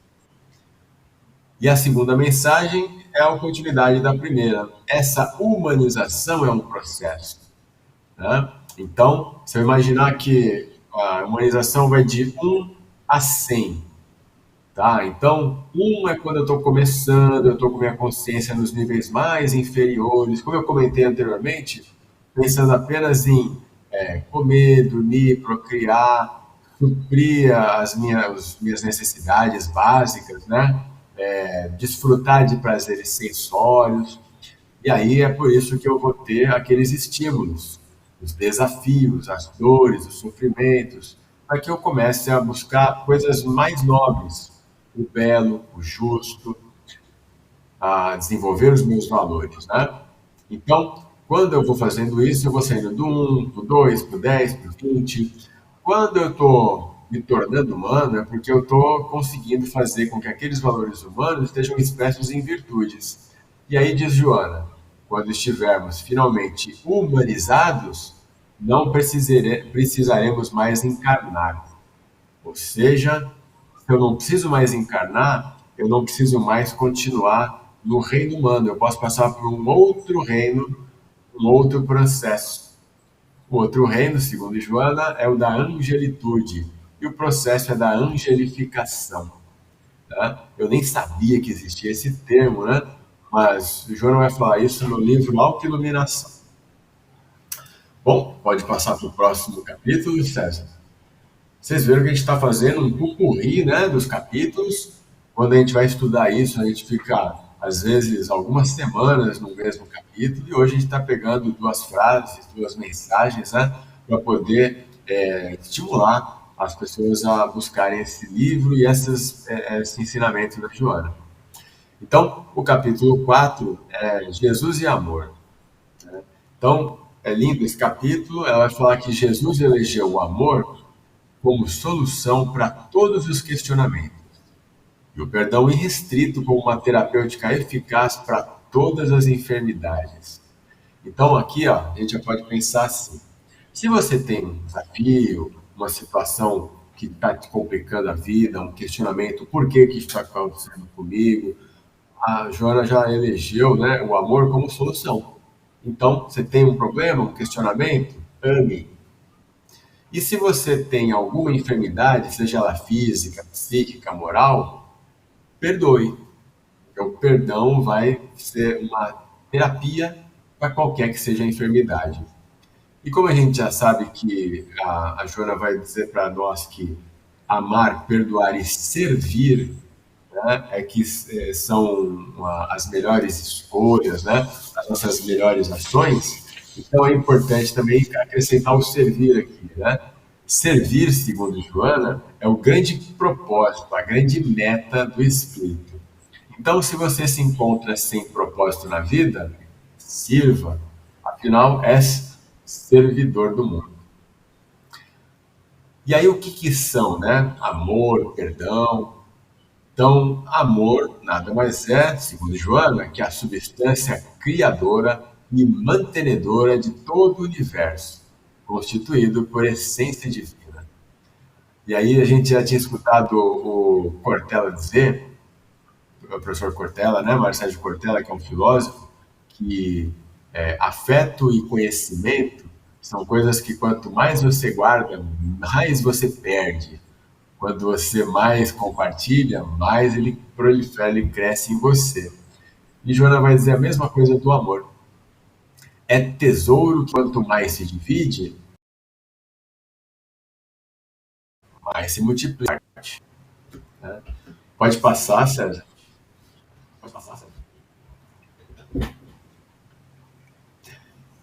E a segunda mensagem é a continuidade da primeira. Essa humanização é um processo, né? Então, se eu imaginar que a humanização vai de 1 a 100, tá? Então, 1 é quando eu estou começando, eu estou com minha consciência nos níveis mais inferiores, como eu comentei anteriormente, pensando apenas em comer, dormir, procriar, suprir as minhas necessidades básicas, né? Desfrutar de prazeres sensórios. E aí é por isso que eu vou ter aqueles estímulos, os desafios, as dores, os sofrimentos, para que eu comece a buscar coisas mais nobres, o belo, o justo, a desenvolver os meus valores, né? Então, quando eu vou fazendo isso, eu vou saindo do 1, do 2, para o 10, para o 20. Quando eu estou me tornando humano, é porque eu estou conseguindo fazer com que aqueles valores humanos estejam expressos em virtudes. E aí diz Joana, quando estivermos finalmente humanizados, não precisaremos mais encarnar. Ou seja, se eu não preciso mais encarnar, eu não preciso mais continuar no reino humano. Eu posso passar por um outro reino, um outro processo. O outro reino, segundo Joana, é o da angelitude. E o processo é da angelificação. Tá? Eu nem sabia que existia esse termo, né? Mas o Joana vai falar isso no livro Autoiluminação. Bom, pode passar para o próximo capítulo, César. Vocês viram que a gente está fazendo um pupurri, né, dos capítulos. Quando a gente vai estudar isso, a gente fica, às vezes, algumas semanas no mesmo capítulo, e hoje a gente está pegando duas frases, duas mensagens, né, para poder estimular as pessoas a buscarem esse livro e esse ensinamento da Joana. Então, o capítulo 4 é Jesus e Amor. Né? Então, é lindo esse capítulo. Ela vai falar que Jesus elegeu o amor como solução para todos os questionamentos, e o perdão irrestrito como uma terapêutica eficaz para todas as enfermidades. Então, aqui, ó, a gente já pode pensar assim: se você tem um desafio, uma situação que está te complicando a vida, um questionamento, por que isso está acontecendo comigo? A Joana já elegeu, né, o amor como solução. Então, você tem um problema, um questionamento? Ame. E se você tem alguma enfermidade, seja ela física, psíquica, moral, perdoe. Porque o perdão vai ser uma terapia para qualquer que seja a enfermidade. E como a gente já sabe que a Joana vai dizer para nós que amar, perdoar e servir, né, são as melhores escolhas, né, as nossas melhores ações. Então é importante também acrescentar o servir aqui, né? Servir, segundo Joana, é o grande propósito, a grande meta do espírito. Então, se você se encontra sem propósito na vida, sirva. Afinal, és servidor do mundo. E aí, o que são, né? Amor, perdão. Então, amor nada mais é, segundo Joana, que a substância criadora e mantenedora de todo o universo, constituído por essência divina. E aí a gente já tinha escutado o Cortella dizer, o professor Cortella, né, Marcelo Cortella, que é um filósofo, que afeto e conhecimento são coisas que quanto mais você guarda, mais você perde. Quando você mais compartilha, mais ele prolifera, ele cresce em você. E Joana vai dizer a mesma coisa do amor. É tesouro que quanto mais se divide, mais se multiplica. Né? Pode passar, César? Pode passar, César.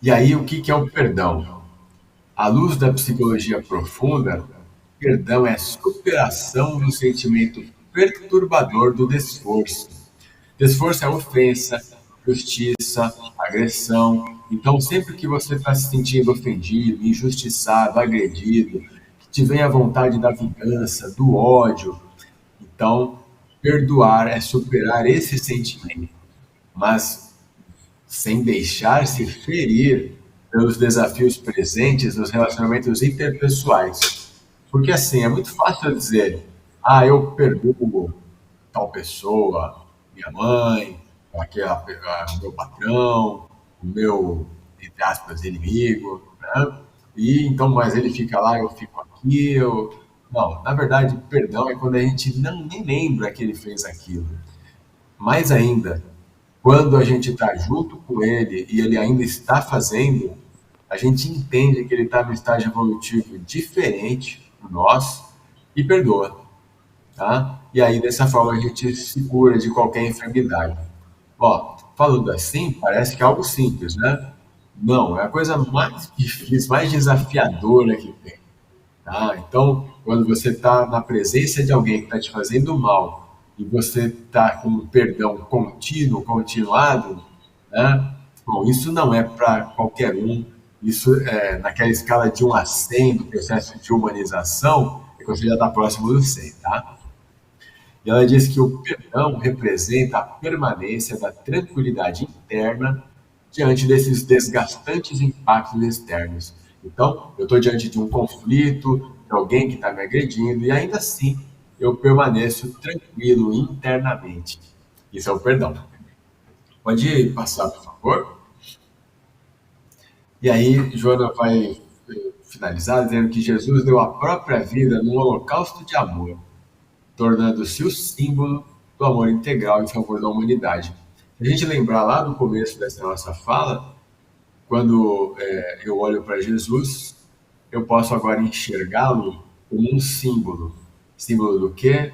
E aí, o que é o perdão? À luz da psicologia profunda, perdão é superação do sentimento perturbador do desforço. Desforço é ofensa, justiça, agressão. Então, sempre que você está se sentindo ofendido, injustiçado, agredido, que te vem a vontade da vingança, do ódio, então, perdoar é superar esse sentimento, mas sem deixar-se ferir pelos desafios presentes nos relacionamentos interpessoais. Porque assim, é muito fácil dizer, eu perdoo tal pessoa, minha mãe, o meu patrão, o meu, entre aspas, inimigo, né? E então, mas ele fica lá, eu fico aqui, Não, na verdade, perdão é quando a gente nem lembra que ele fez aquilo. Mais ainda, quando a gente está junto com ele e ele ainda está fazendo, a gente entende que ele está no estágio evolutivo diferente do nosso e perdoa. Tá? E aí, dessa forma, a gente se cura de qualquer enfermidade. Ó, falando assim, parece que é algo simples, né? Não, é a coisa mais difícil, mais desafiadora que tem. Tá? Então, quando você está na presença de alguém que está te fazendo mal e você está com um perdão contínuo, continuado, né? Bom, isso não é para qualquer um. Isso é naquela escala de 1 a 100 do processo de humanização, é que você já está próximo do 100, tá? E ela diz que o perdão representa a permanência da tranquilidade interna diante desses desgastantes impactos externos. Então, eu estou diante de um conflito, de alguém que está me agredindo e ainda assim eu permaneço tranquilo internamente. Isso é o perdão. Pode passar, por favor? E aí, Joana vai finalizar dizendo que Jesus deu a própria vida num holocausto de amor, tornando-se o símbolo do amor integral em favor da humanidade. Se a gente lembrar lá do começo dessa nossa fala, quando eu olho para Jesus, eu posso agora enxergá-lo como um símbolo. Símbolo do quê?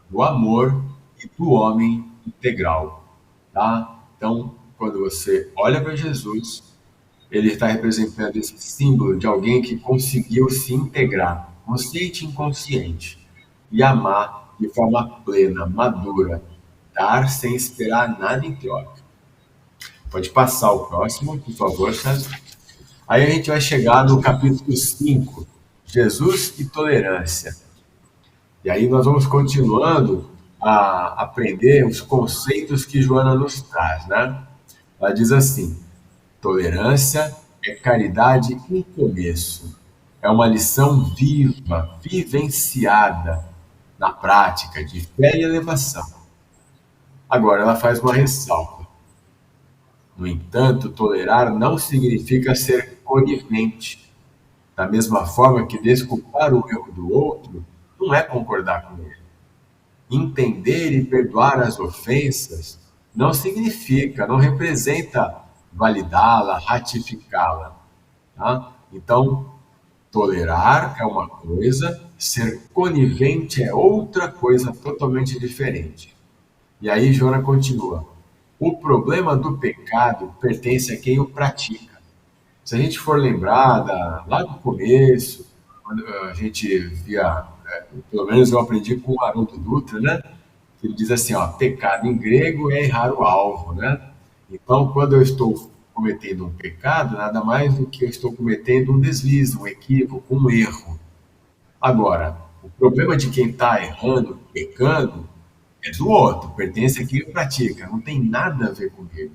Do amor e do homem integral. Tá? Então, quando você olha para Jesus, ele está representando esse símbolo de alguém que conseguiu se integrar, consciente e inconsciente, e amar de forma plena, madura, dar sem esperar nada em troca. Pode passar o próximo, por favor, César. Aí a gente vai chegar no capítulo 5, Jesus e tolerância. E aí nós vamos continuando a aprender os conceitos que Joana nos traz, né? Ela diz assim: tolerância é caridade em começo. É uma lição viva, vivenciada na prática de fé e elevação. Agora, ela faz uma ressalva. No entanto, tolerar não significa ser conivente. Da mesma forma que desculpar o erro do outro não é concordar com ele. Entender e perdoar as ofensas não significa, não representa validá-la, ratificá-la. Tá? Então, tolerar é uma coisa, ser conivente é outra coisa totalmente diferente. E aí Joana continua. O problema do pecado pertence a quem o pratica. Se a gente for lembrar lá do começo, quando a gente via, pelo menos eu aprendi com o Haroldo Dutra, né? Ele diz assim, ó, pecado em grego é errar o alvo, né? Então, quando eu estou cometendo um pecado, nada mais do que eu estou cometendo um deslize, um equívoco, um erro. Agora, o problema de quem está errando, pecando, é do outro, pertence a quem o pratica, não tem nada a ver comigo.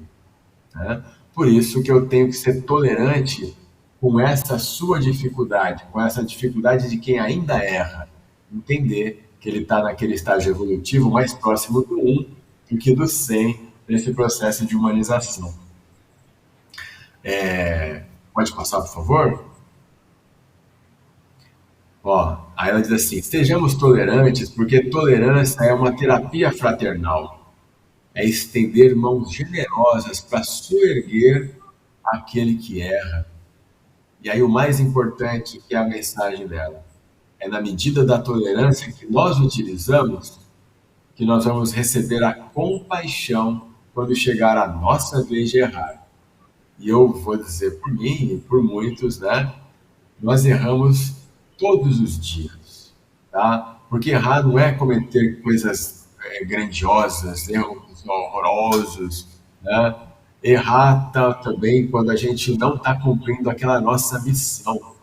Né? Por isso que eu tenho que ser tolerante com essa sua dificuldade, com essa dificuldade de quem ainda erra. Entender que ele está naquele estágio evolutivo mais próximo do 1 do que do 100 nesse processo de humanização. Pode passar, por favor? Ó, aí ela diz assim, sejamos tolerantes, porque tolerância é uma terapia fraternal. É estender mãos generosas para soerguer aquele que erra. E aí o mais importante, que é a mensagem dela, é na medida da tolerância que nós utilizamos, que nós vamos receber a compaixão quando chegar a nossa vez de errar. E eu vou dizer por mim e por muitos, né? Nós erramos todos os dias, tá? Porque errar não é cometer coisas grandiosas, erros horrorosos, né? Errar também quando a gente não está cumprindo aquela nossa missão,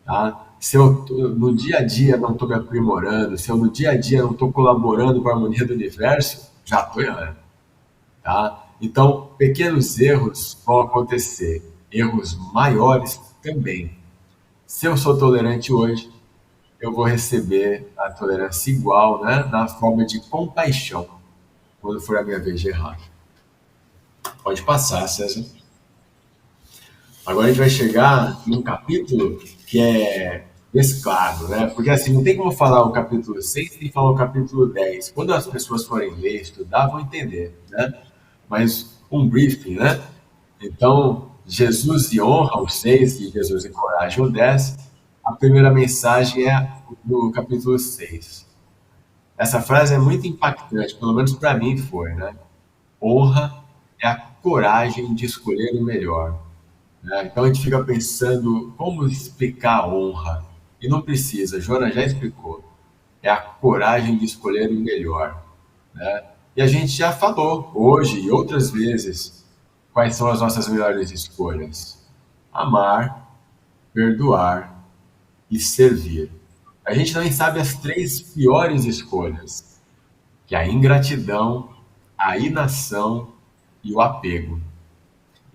tá? Se eu no dia a dia não estou me aprimorando, se eu no dia a dia não estou colaborando com a harmonia do universo, já estou errando, tá? Então, pequenos erros vão acontecer, erros maiores também. Se eu sou tolerante hoje, eu vou receber a tolerância igual, né, na forma de compaixão, quando for a minha vez de errar. Pode passar, César. Agora a gente vai chegar num capítulo que é mesclado, né? Porque assim, não tem como falar o capítulo 6 sem falar o capítulo 10. Quando as pessoas forem ler, estudar, vão entender, né? Mas um briefing, né? Então, Jesus e honra, o 6, e Jesus encoraja o 10. A primeira mensagem é no capítulo 6. Essa frase é muito impactante, pelo menos para mim foi, né? Honra é a coragem de escolher o melhor. Né? Então a gente fica pensando como explicar a honra. E não precisa, Joana já explicou. É a coragem de escolher o melhor. Né? E a gente já falou hoje e outras vezes quais são as nossas melhores escolhas: amar, perdoar e servir. A gente também sabe as 3 piores escolhas, que é a ingratidão, a inação e o apego.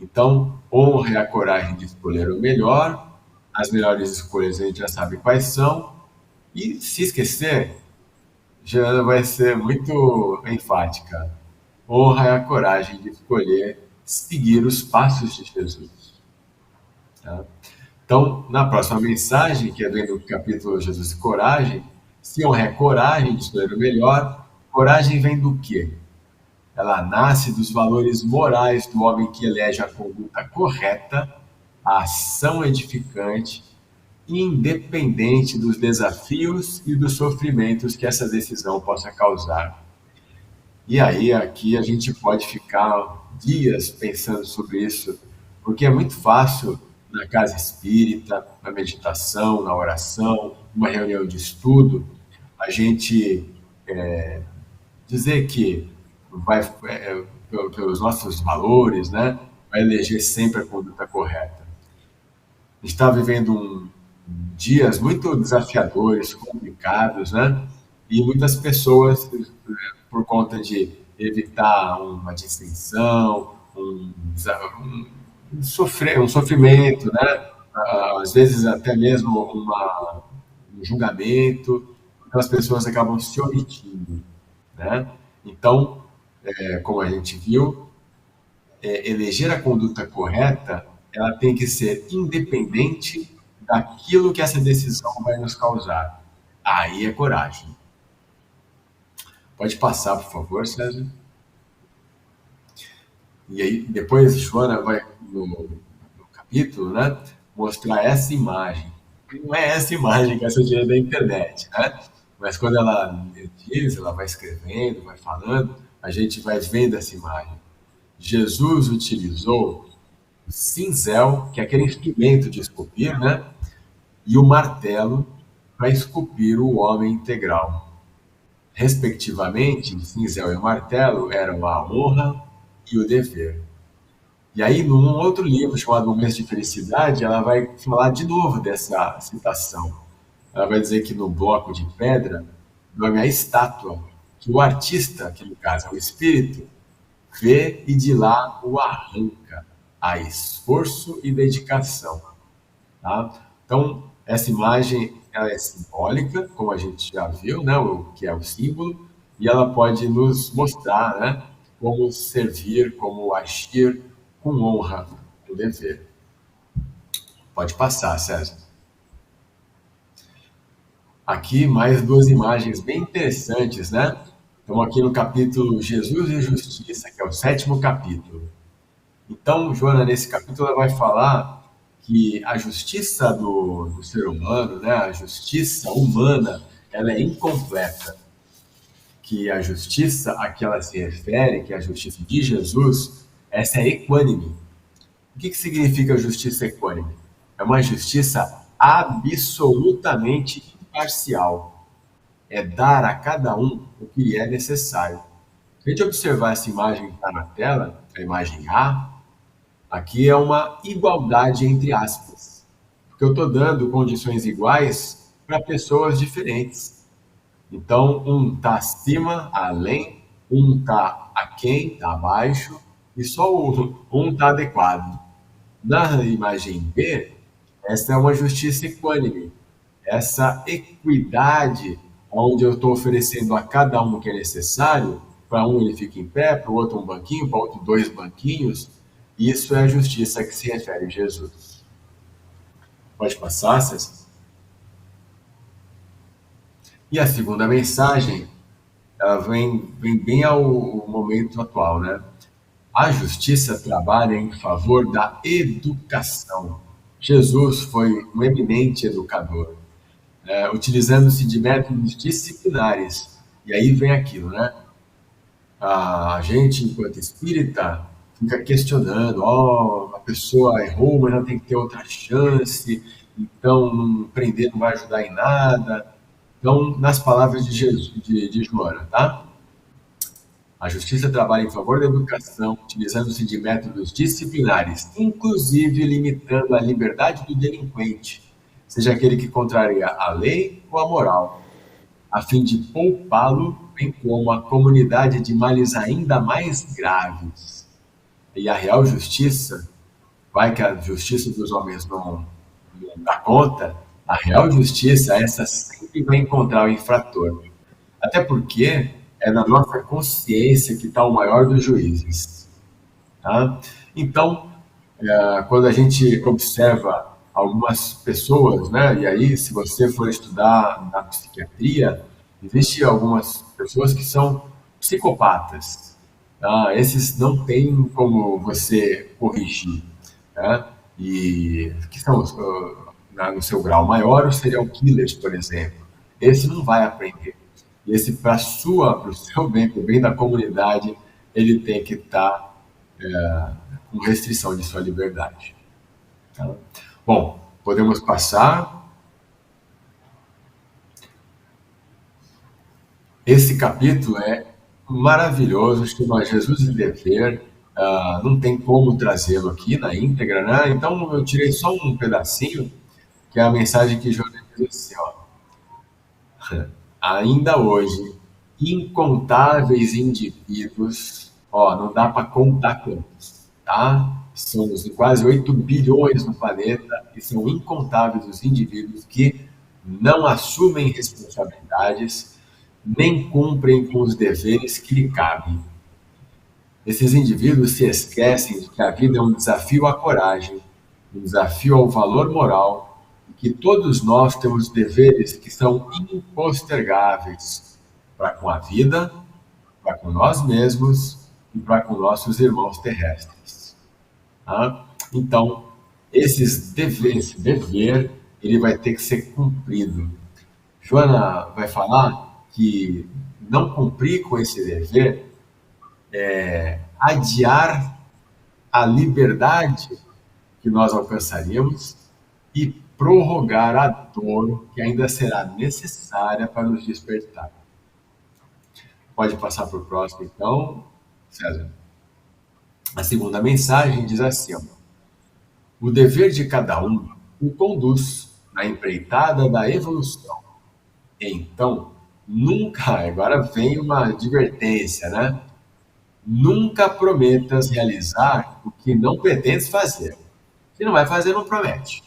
Então, honra é a coragem de escolher o melhor, as melhores escolhas a gente já sabe quais são, E se esquecer, Joana vai ser muito enfática. Honra é a coragem de escolher seguir os passos de Jesus. Tá? Então, na próxima mensagem, que é dentro do capítulo Jesus e Coragem, se honra é coragem de escolher o melhor, coragem vem do quê? Ela nasce dos valores morais do homem que elege a conduta correta, a ação edificante, independente dos desafios e dos sofrimentos que essa decisão possa causar. E aí, aqui a gente pode ficar dias pensando sobre isso, porque é muito fácil na casa espírita, na meditação, na oração, numa reunião de estudo, a gente dizer que vai, pelos nossos valores, né, vai eleger sempre a conduta correta. A gente está vivendo dias muito desafiadores, complicados, né? E muitas pessoas, por conta de evitar uma distensão, um sofrimento, né? Às vezes até mesmo um julgamento, as pessoas acabam se omitindo, né? Então, como a gente viu, eleger a conduta correta, ela tem que ser independente daquilo que essa decisão vai nos causar. Aí é coragem. Pode passar, por favor, César. E aí, depois, Joana vai, no capítulo, né, mostrar essa imagem. Não é essa imagem que essa tirada da internet, né? Mas quando ela diz, ela vai escrevendo, vai falando, a gente vai vendo essa imagem. Jesus utilizou o cinzel, que é aquele instrumento de esculpir, né? E o martelo para esculpir o homem integral. Respectivamente, o cinzel e o martelo eram a honra e o dever. E aí, num outro livro chamado Momentos de Felicidade, ela vai falar de novo dessa citação. Ela vai dizer que no bloco de pedra dorme a estátua, que o artista, que no caso é o espírito, vê e de lá o arranca a esforço e dedicação. Tá? Então, essa imagem ela é simbólica, como a gente já viu, né, o que é o símbolo, e ela pode nos mostrar, né, como servir, como agir com honra no dever. Pode passar, César. Aqui mais duas imagens bem interessantes, né? Estamos aqui no capítulo Jesus e Justiça, que é o 7º capítulo. Então, Joana, nesse capítulo, ela vai falar que a justiça do ser humano, né, a justiça humana, ela é incompleta. Que a justiça a que ela se refere, que é a justiça de Jesus, essa é equânime. O que significa justiça equânime? É uma justiça absolutamente imparcial. É dar a cada um o que lhe é necessário. Se a gente observar essa imagem que está na tela, a imagem A, aqui é uma igualdade entre aspas, porque eu estou dando condições iguais para pessoas diferentes. Então, um está acima, além, um está aquém, está abaixo, e só um está adequado. Na imagem B, essa é uma justiça equânime, essa equidade, onde eu estou oferecendo a cada um o que é necessário, para um ele fica em pé, para o outro um banquinho, para o outro dois banquinhos, isso é a justiça que se refere a Jesus. Pode passar, César? E a segunda mensagem, ela vem bem ao momento atual, né? A justiça trabalha em favor da educação. Jesus foi um eminente educador, utilizando-se de métodos disciplinares. E aí vem aquilo, né? A gente, enquanto espírita, fica questionando, a pessoa errou, mas ela tem que ter outra chance, então não prender não vai ajudar em nada. Então, nas palavras de Jesus, de Joana, tá? A justiça trabalha em favor da educação, utilizando-se de métodos disciplinares, inclusive limitando a liberdade do delinquente, seja aquele que contraria a lei ou a moral, a fim de poupá-lo, bem como a comunidade de males ainda mais graves. E a real justiça, vai que a justiça dos homens não dá conta, A real justiça, essa sempre vai encontrar o infrator. Até porque é na nossa consciência que está o maior dos juízes. Tá? Então, quando a gente observa algumas pessoas, né? E aí, se você for estudar na psiquiatria, existe algumas pessoas que são psicopatas. Tá? Esses não tem como você corrigir, né? E que são no seu grau maior os serial killers, por exemplo. Esse não vai aprender. Esse para o seu bem, para o bem da comunidade, ele tem que estar com restrição de sua liberdade. Tá? Bom, podemos passar. Esse capítulo é maravilhoso, chama Jesus e Dever. Não tem como trazê-lo aqui na íntegra, né? Então eu tirei só um pedacinho, que é a mensagem que Jonas diz assim, ó. Ainda hoje, incontáveis indivíduos, ó, não dá para contar quantos, tá? Somos quase 8 bilhões no planeta e são incontáveis os indivíduos que não assumem responsabilidades nem cumprem com os deveres que lhe cabem. Esses indivíduos se esquecem de que a vida é um desafio à coragem, um desafio ao valor moral, e que todos nós temos deveres que são impostergáveis para com a vida, para com nós mesmos e para com nossos irmãos terrestres. Tá? Então, esse dever, ele vai ter que ser cumprido. Joana vai falar que não cumprir com esse dever é adiar a liberdade que nós alcançaríamos e prorrogar a dor que ainda será necessária para nos despertar. Pode passar para o próximo, então, César. A segunda mensagem diz assim: ó, o dever de cada um o conduz na empreitada da evolução. Então, nunca, agora vem uma advertência, né? Nunca prometas realizar o que não pretendes fazer. Se não vai fazer, não promete.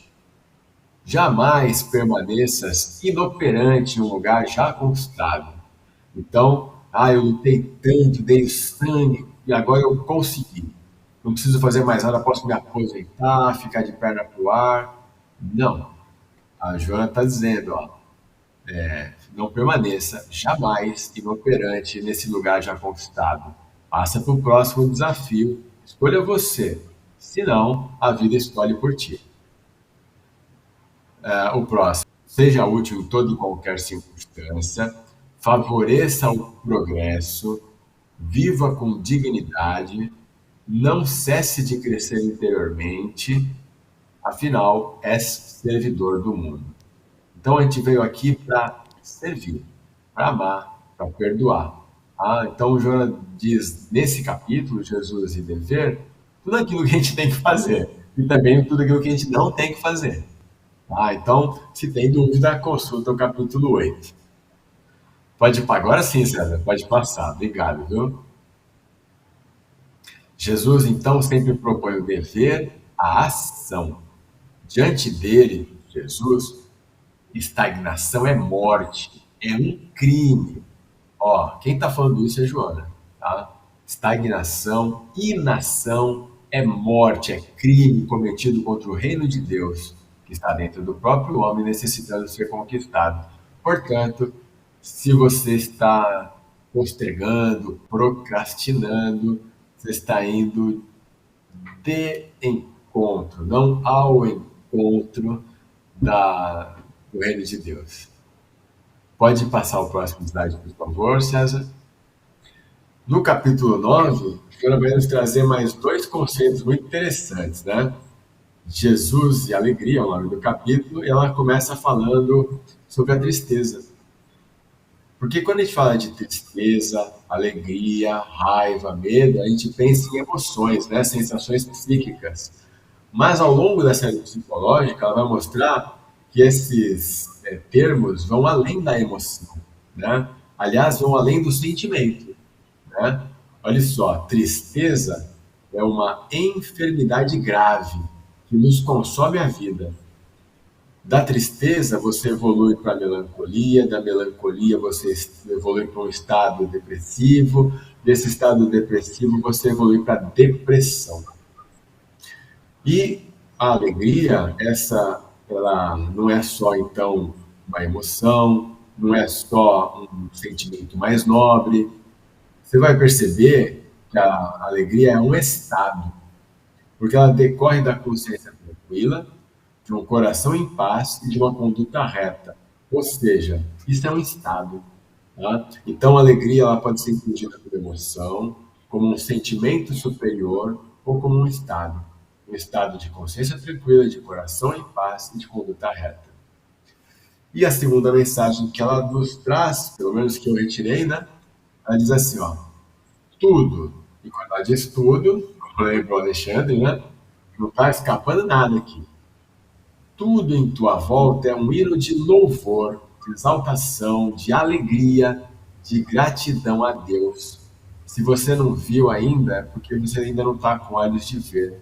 Jamais permaneças inoperante em um lugar já conquistado. Então, eu lutei tanto, dei sangue e agora eu consegui. Não preciso fazer mais nada, posso me aposentar, ficar de perna pro ar. Não. A Joana está dizendo, ó, não permaneça jamais inoperante nesse lugar já conquistado. Passa para o próximo desafio. Escolha você. Senão, a vida escolhe por ti. O próximo. Seja útil em toda e qualquer circunstância. Favoreça o progresso. Viva com dignidade. Não cesse de crescer interiormente. Afinal, és servidor do mundo. Então, a gente veio aqui para servir, para amar, para perdoar. Então, o Jonas diz nesse capítulo, Jesus e Dever, tudo aquilo que a gente tem que fazer e também tudo aquilo que a gente não tem que fazer. Então, se tem dúvida, consulta o capítulo 8. Pode ir para agora sim, César, pode passar. Obrigado, viu? Jesus, então, sempre propõe o dever, a ação. Diante dele, Jesus, estagnação é morte, é um crime. Quem está falando isso é Joana. Tá? Estagnação, inação é morte, é crime cometido contra o reino de Deus, que está dentro do próprio homem, necessitando ser conquistado. Portanto, se você está postergando, procrastinando, você está indo de encontro, não ao encontro do reino de Deus. Pode passar o próximo slide, por favor, César. No capítulo 9, ela vai nos trazer mais dois conceitos muito interessantes, né? Jesus e alegria, é o nome do capítulo, e ela começa falando sobre a tristeza. Porque quando a gente fala de tristeza, alegria, raiva, medo, a gente pensa em emoções, né? Sensações psíquicas. Mas ao longo dessa série psicológica, ela vai mostrar que esses termos vão além da emoção, né? Aliás, vão além do sentimento, né? Olha só, tristeza é uma enfermidade grave que nos consome a vida. Da tristeza, você evolui para a melancolia, da melancolia, você evolui para um estado depressivo, desse estado depressivo, você evolui para a depressão. E a alegria, ela não é só, então, uma emoção, não é só um sentimento mais nobre. Você vai perceber que a alegria é um estado, porque ela decorre da consciência tranquila, de um coração em paz e de uma conduta reta. Ou seja, isso é um estado. Tá? Então, a alegria ela pode ser entendida como emoção, como um sentimento superior ou como um estado. Um estado de consciência tranquila, de coração em paz e de conduta reta. E a segunda mensagem que ela nos traz, pelo menos que eu retirei, né? Ela diz assim, ó, tudo, e quando ela diz tudo, como lembrou Alexandre, né? Não está escapando nada aqui. Tudo em tua volta é um hino de louvor, de exaltação, de alegria, de gratidão a Deus. Se você não viu ainda, é porque você ainda não está com olhos de ver.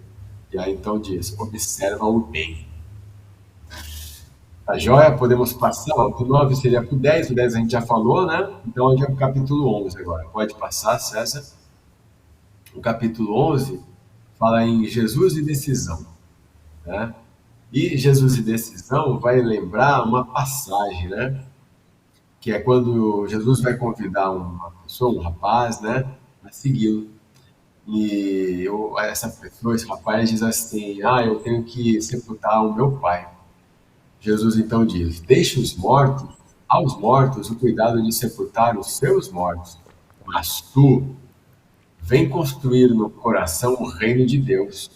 E aí então diz, observa-o bem. Tá joia? Podemos passar, ó, do 9 seria para o 10 a gente já falou, né? Então onde é o capítulo 11 agora. Pode passar, César. O capítulo 11 fala em Jesus e decisão, né? E Jesus e decisão vai lembrar uma passagem, né? Que é quando Jesus vai convidar uma pessoa, um rapaz, né? A segui-lo. E essa pessoa, esse rapaz diz assim, eu tenho que sepultar o meu pai. Jesus então diz, deixe aos mortos, o cuidado de sepultar os seus mortos. Mas tu, vem construir no coração o reino de Deus.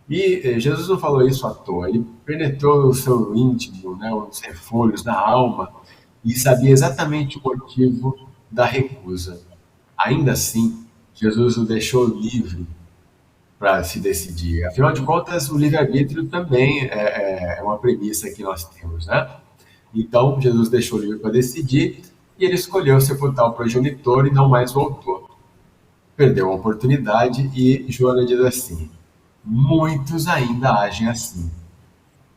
E Jesus não falou isso à toa, ele penetrou o seu íntimo, né, os refolhos da alma, e sabia exatamente o motivo da recusa. Ainda assim, Jesus o deixou livre para se decidir. Afinal de contas, o livre-arbítrio também é uma premissa que nós temos, né? Então, Jesus deixou livre para decidir e ele escolheu sepultar o progenitor e não mais voltou. Perdeu a oportunidade e Joana diz assim, muitos ainda agem assim.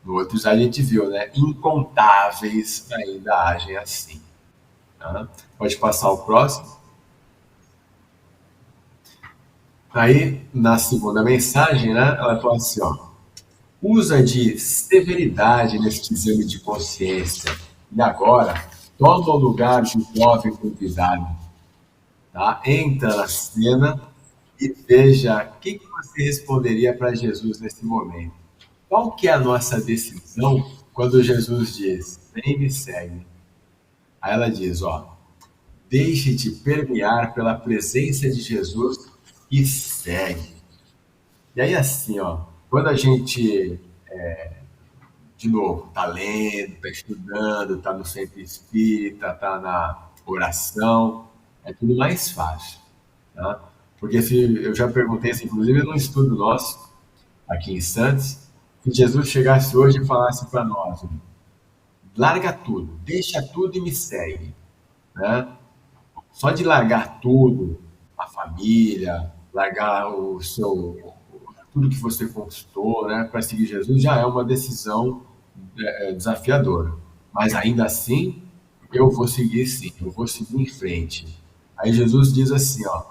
No outro a gente viu, né? Incontáveis ainda agem assim. Tá? Pode passar o próximo. Aí, na segunda mensagem, né? Ela fala assim, ó. Usa de severidade neste exame de consciência. E agora, toma o lugar de jovem convidado. Tá? Entra na cena e veja o que você responderia para Jesus nesse momento. Qual que é a nossa decisão quando Jesus diz, vem me segue? Aí ela diz, ó, deixe-te permear pela presença de Jesus e segue. E aí assim, ó, quando a gente, de novo, tá lendo, tá estudando, tá no centro espírita, tá na oração, é tudo mais fácil, tá? Porque se eu já perguntei, assim, inclusive num estudo nosso, aqui em Santos, se Jesus chegasse hoje e falasse para nós, larga tudo, deixa tudo e me segue, né? Só de largar tudo, a família, largar tudo que você conquistou, né, para seguir Jesus, já é uma decisão desafiadora. Mas ainda assim, eu vou seguir sim, eu vou seguir em frente. Aí Jesus diz assim, ó,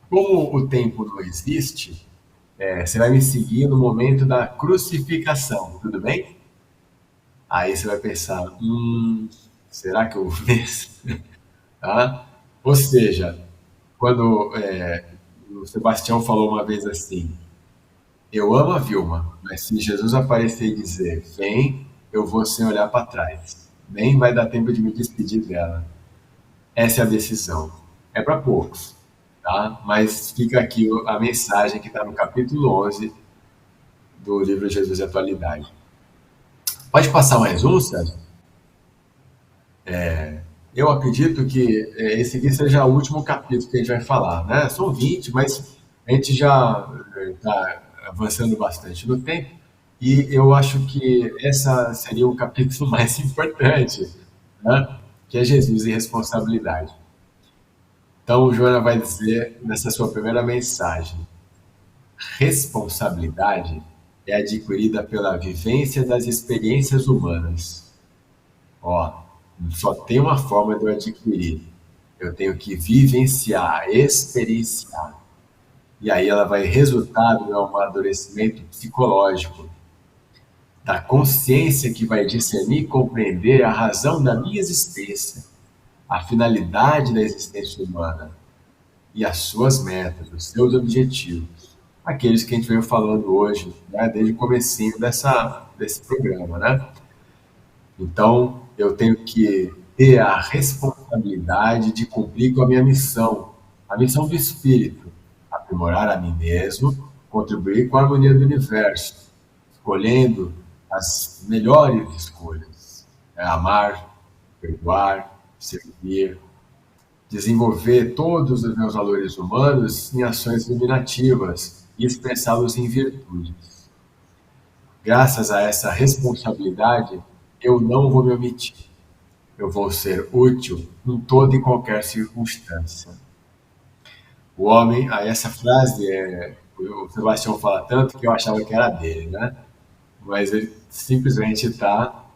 como o tempo não existe, você vai me seguir no momento da crucificação, tudo bem? Aí você vai pensar, será que eu vou mesmo? Tá? Ou seja, quando o Sebastião falou uma vez assim, eu amo a Vilma, mas se Jesus aparecer e dizer, vem, eu vou sem olhar para trás. Nem vai dar tempo de me despedir dela. Essa é a decisão. É para poucos, tá? Mas fica aqui a mensagem que está no capítulo 11 do livro Jesus e Atualidade. Pode passar mais um, Sérgio? Eu acredito que esse aqui seja o último capítulo que a gente vai falar, né? São 20, mas a gente já está avançando bastante no tempo e eu acho que essa seria o capítulo mais importante, né? Que é Jesus e responsabilidade. Então, o Joana vai dizer nessa sua primeira mensagem: responsabilidade é adquirida pela vivência das experiências humanas. Ó, só tem uma forma de eu adquirir. Eu tenho que vivenciar, experienciar. E aí ela vai resultar no meu amadurecimento psicológico, da consciência que vai discernir e compreender a razão da minha existência, a finalidade da existência humana e as suas metas, os seus objetivos, aqueles que a gente veio falando hoje, né, desde o comecinho desse programa, né? Então, eu tenho que ter a responsabilidade de cumprir com a missão do Espírito, aprimorar a mim mesmo, contribuir com a harmonia do universo, escolhendo as melhores escolhas. É amar, perdoar, servir, desenvolver todos os meus valores humanos em ações iluminativas e expressá-los em virtudes. Graças a essa responsabilidade, eu não vou me omitir. Eu vou ser útil em toda e qualquer circunstância. O homem, aí essa frase, o Sebastião fala tanto que eu achava que era dele, né? Mas ele simplesmente está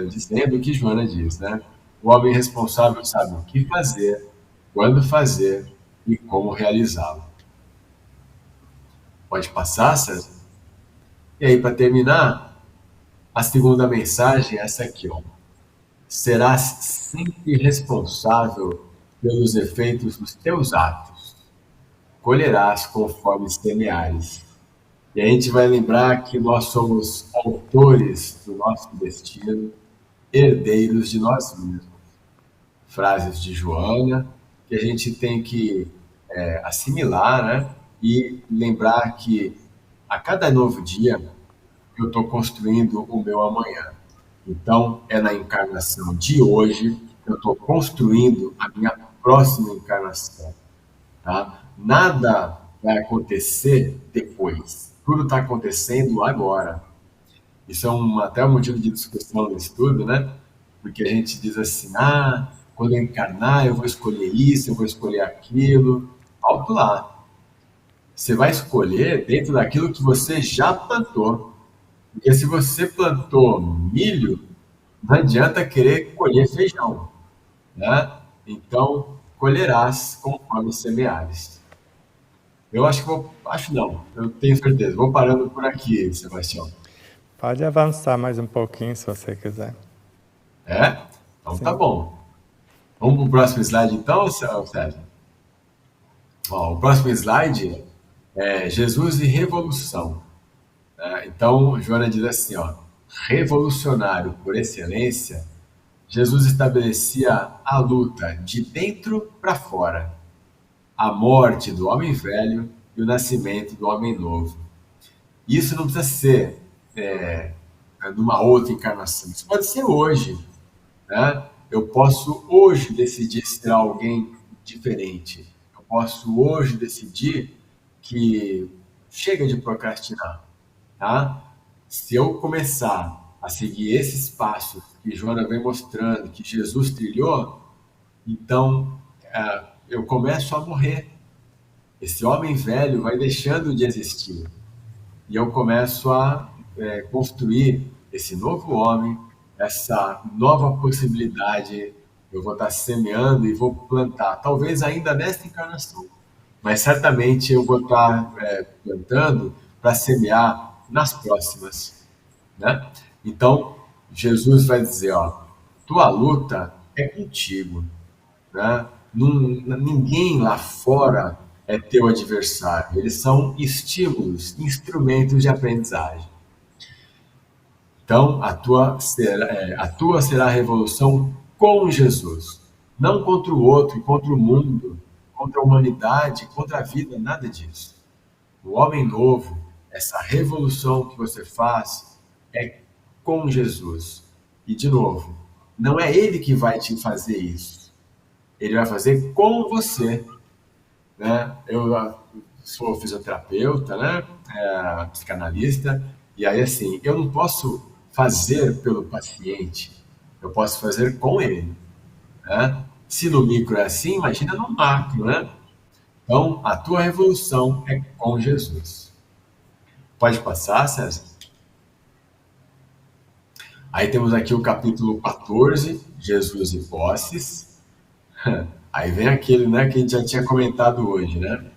dizendo o que Joana diz, né? O homem responsável sabe o que fazer, quando fazer e como realizá-lo. Pode passar, César? E aí, para terminar, a segunda mensagem é essa aqui, ó. Serás sempre responsável pelos efeitos dos teus atos. Colherás conforme semeares. E a gente vai lembrar que nós somos autores do nosso destino, herdeiros de nós mesmos. Frases de Joana, que a gente tem que assimilar, né? E lembrar que a cada novo dia eu estou construindo o meu amanhã. Então, é na encarnação de hoje que eu estou construindo a minha próxima encarnação. Tá? Nada vai acontecer depois. Tudo está acontecendo agora. Isso é até um motivo de discussão no estudo, né? Porque a gente diz assim, quando eu encarnar, eu vou escolher isso, eu vou escolher aquilo. Alto lá. Você vai escolher dentro daquilo que você já plantou. Porque se você plantou milho, não adianta querer colher feijão, né? Então, colherás conforme semeares. Eu acho que acho não, eu tenho certeza. Vou parando por aqui, Sebastião. Pode avançar mais um pouquinho, se você quiser. É? Então Sim. tá bom. Vamos para o próximo slide então, César? Ó, o próximo slide é Jesus e revolução. Então, Joana diz assim, ó, revolucionário por excelência, Jesus estabelecia a luta de dentro para fora, a morte do homem velho e o nascimento do homem novo. Isso não precisa ser numa outra encarnação, isso pode ser hoje. Né? Eu posso hoje decidir ser alguém diferente. Eu posso hoje decidir que chega de procrastinar. Tá? Se eu começar a seguir esses passos que Joana vem mostrando, que Jesus trilhou, então eu começo a morrer. Esse homem velho vai deixando de existir. E eu começo a construir esse novo homem, essa nova possibilidade. Eu vou estar semeando e vou plantar, talvez ainda nesta encarnação, mas certamente eu vou estar plantando para semear nas próximas, né? Então, Jesus vai dizer, ó, tua luta é contigo, né? Ninguém lá fora é teu adversário, eles são estímulos, instrumentos de aprendizagem. Então, a tua será a revolução com Jesus, não contra o outro, contra o mundo, contra a humanidade, contra a vida, nada disso. O homem novo, essa revolução que você faz, é com Jesus. E, de novo, não é ele que vai te fazer isso. Ele vai fazer com você. Né? Eu sou fisioterapeuta, né? Psicanalista, e aí, assim, eu não posso fazer pelo paciente, eu posso fazer com ele. Né? Se no micro é assim, imagina no macro, né? Então, a tua revolução é com Jesus. Pode passar, César? Aí temos aqui o capítulo 14, Jesus e posses. Aí vem aquele, né, que a gente já tinha comentado hoje, né?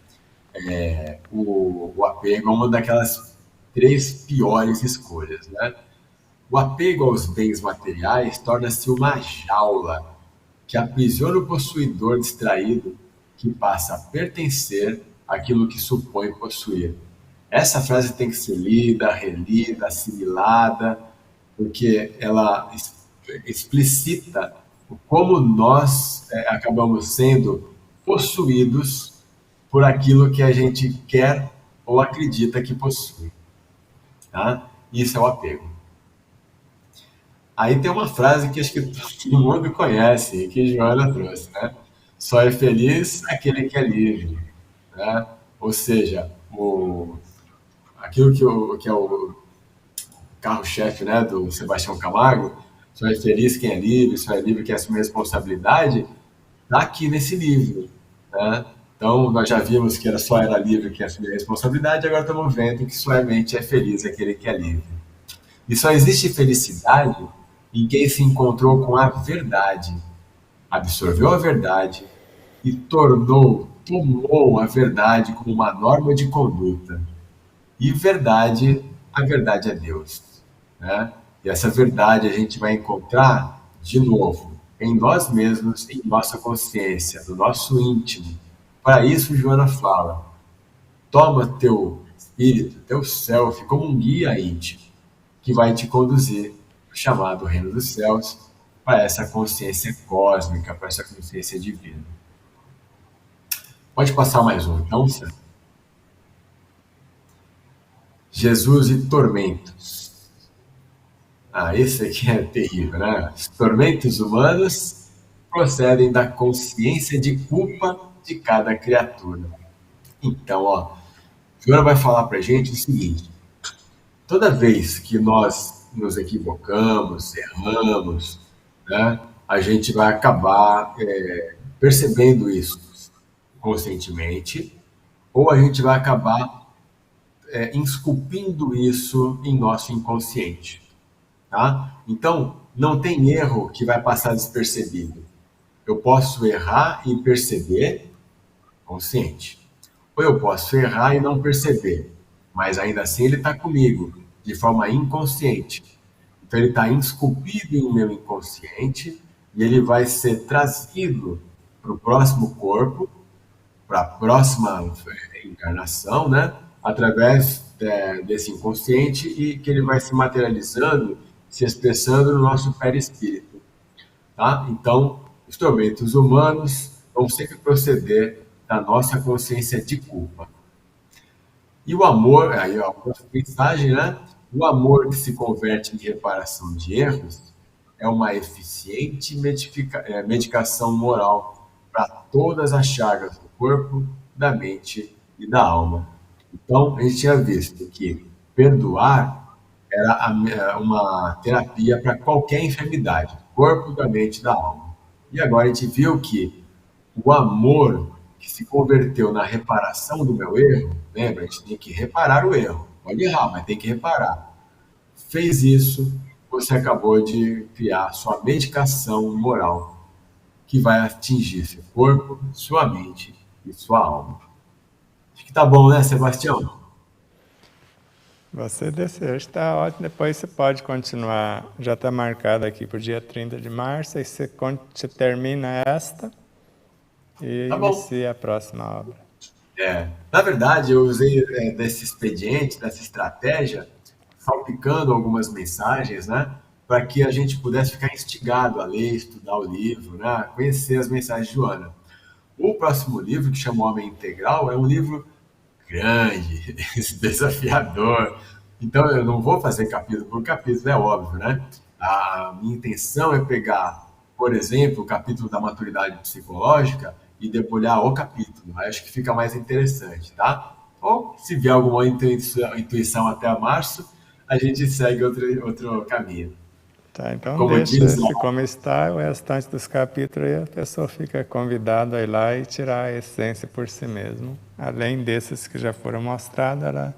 O apego é uma daquelas 3 piores escolhas, né? O apego aos bens materiais torna-se uma jaula que aprisiona o possuidor distraído que passa a pertencer àquilo que supõe possuir. Essa frase tem que ser lida, relida, assimilada, porque ela explicita como nós acabamos sendo possuídos por aquilo que a gente quer ou acredita que possui. Tá? Isso é o apego. Aí tem uma frase que acho que todo mundo conhece, que Joana trouxe, né? Só é feliz aquele que é livre, né? Ou seja, aquilo que é o carro-chefe, né, do Sebastião Camargo, só é feliz quem é livre, só é livre quem assume responsabilidade, está aqui nesse livro, né? Então, nós já vimos que só era livre quem assumia responsabilidade, agora estamos vendo que somente é feliz aquele que é livre. E só existe felicidade em quem se encontrou com a verdade, absorveu a verdade e tomou a verdade como uma norma de conduta. E verdade, a verdade é Deus, né? E essa verdade a gente vai encontrar de novo em nós mesmos, em nossa consciência, no nosso íntimo. Para isso, Joana fala: toma teu espírito, teu self, como um guia íntimo que vai te conduzir para o chamado reino dos céus, para essa consciência cósmica, para essa consciência divina. Pode passar mais um, então, Sam? Jesus e tormentos. Ah, esse aqui é terrível, né? Os tormentos humanos procedem da consciência de culpa de cada criatura. Então, ó, Joana vai falar para a gente o seguinte: toda vez que nós nos equivocamos, erramos, né, a gente vai acabar percebendo isso conscientemente, ou a gente vai acabar esculpindo isso em nosso inconsciente. Tá? Então, não tem erro que vai passar despercebido. Eu posso errar e perceber consciente. Ou eu posso errar e não perceber, mas ainda assim ele está comigo, de forma inconsciente. Então ele está esculpido em meu inconsciente e ele vai ser trazido para o próximo corpo, para a próxima encarnação, né? Através desse inconsciente e que ele vai se materializando, se expressando no nosso perispírito. Tá? Então, os tormentos humanos vão sempre proceder da nossa consciência de culpa. E o amor, aí ó, a mensagem, né? O amor que se converte em reparação de erros é uma eficiente medicação moral para todas as chagas do corpo, da mente e da alma. Então, a gente tinha visto que perdoar era uma terapia para qualquer enfermidade, do corpo, da mente e da alma. E agora a gente viu que o amor que se converteu na reparação do meu erro, lembra, a gente tem que reparar o erro. Pode errar, mas tem que reparar. Fez isso, você acabou de criar sua medicação moral, que vai atingir seu corpo, sua mente e sua alma. Acho que tá bom, né, Sebastião? Você deseja, está ótimo. Depois você pode continuar. Já está marcado aqui para o dia 30 de março. Aí você termina esta e Tá bom. inicia a próxima obra. Na verdade, eu usei desse expediente, dessa estratégia, salpicando algumas mensagens, né? Para que a gente pudesse ficar instigado a ler, estudar o livro, né? Conhecer as mensagens de Joana. O próximo livro, que chama Homem Integral, é um livro grande, desafiador. Então, eu não vou fazer capítulo por capítulo, é óbvio, né? A minha intenção é pegar, por exemplo, o capítulo da maturidade psicológica e debulhar o capítulo. Aí acho que fica mais interessante, tá? Ou, se vier alguma intuição até março, a gente segue outro caminho. Tá, então Como deixa diz esse como está, o restante dos capítulos aí a pessoa fica convidada a ir lá e tirar a essência por si mesmo. Além desses que já foram mostrados, ela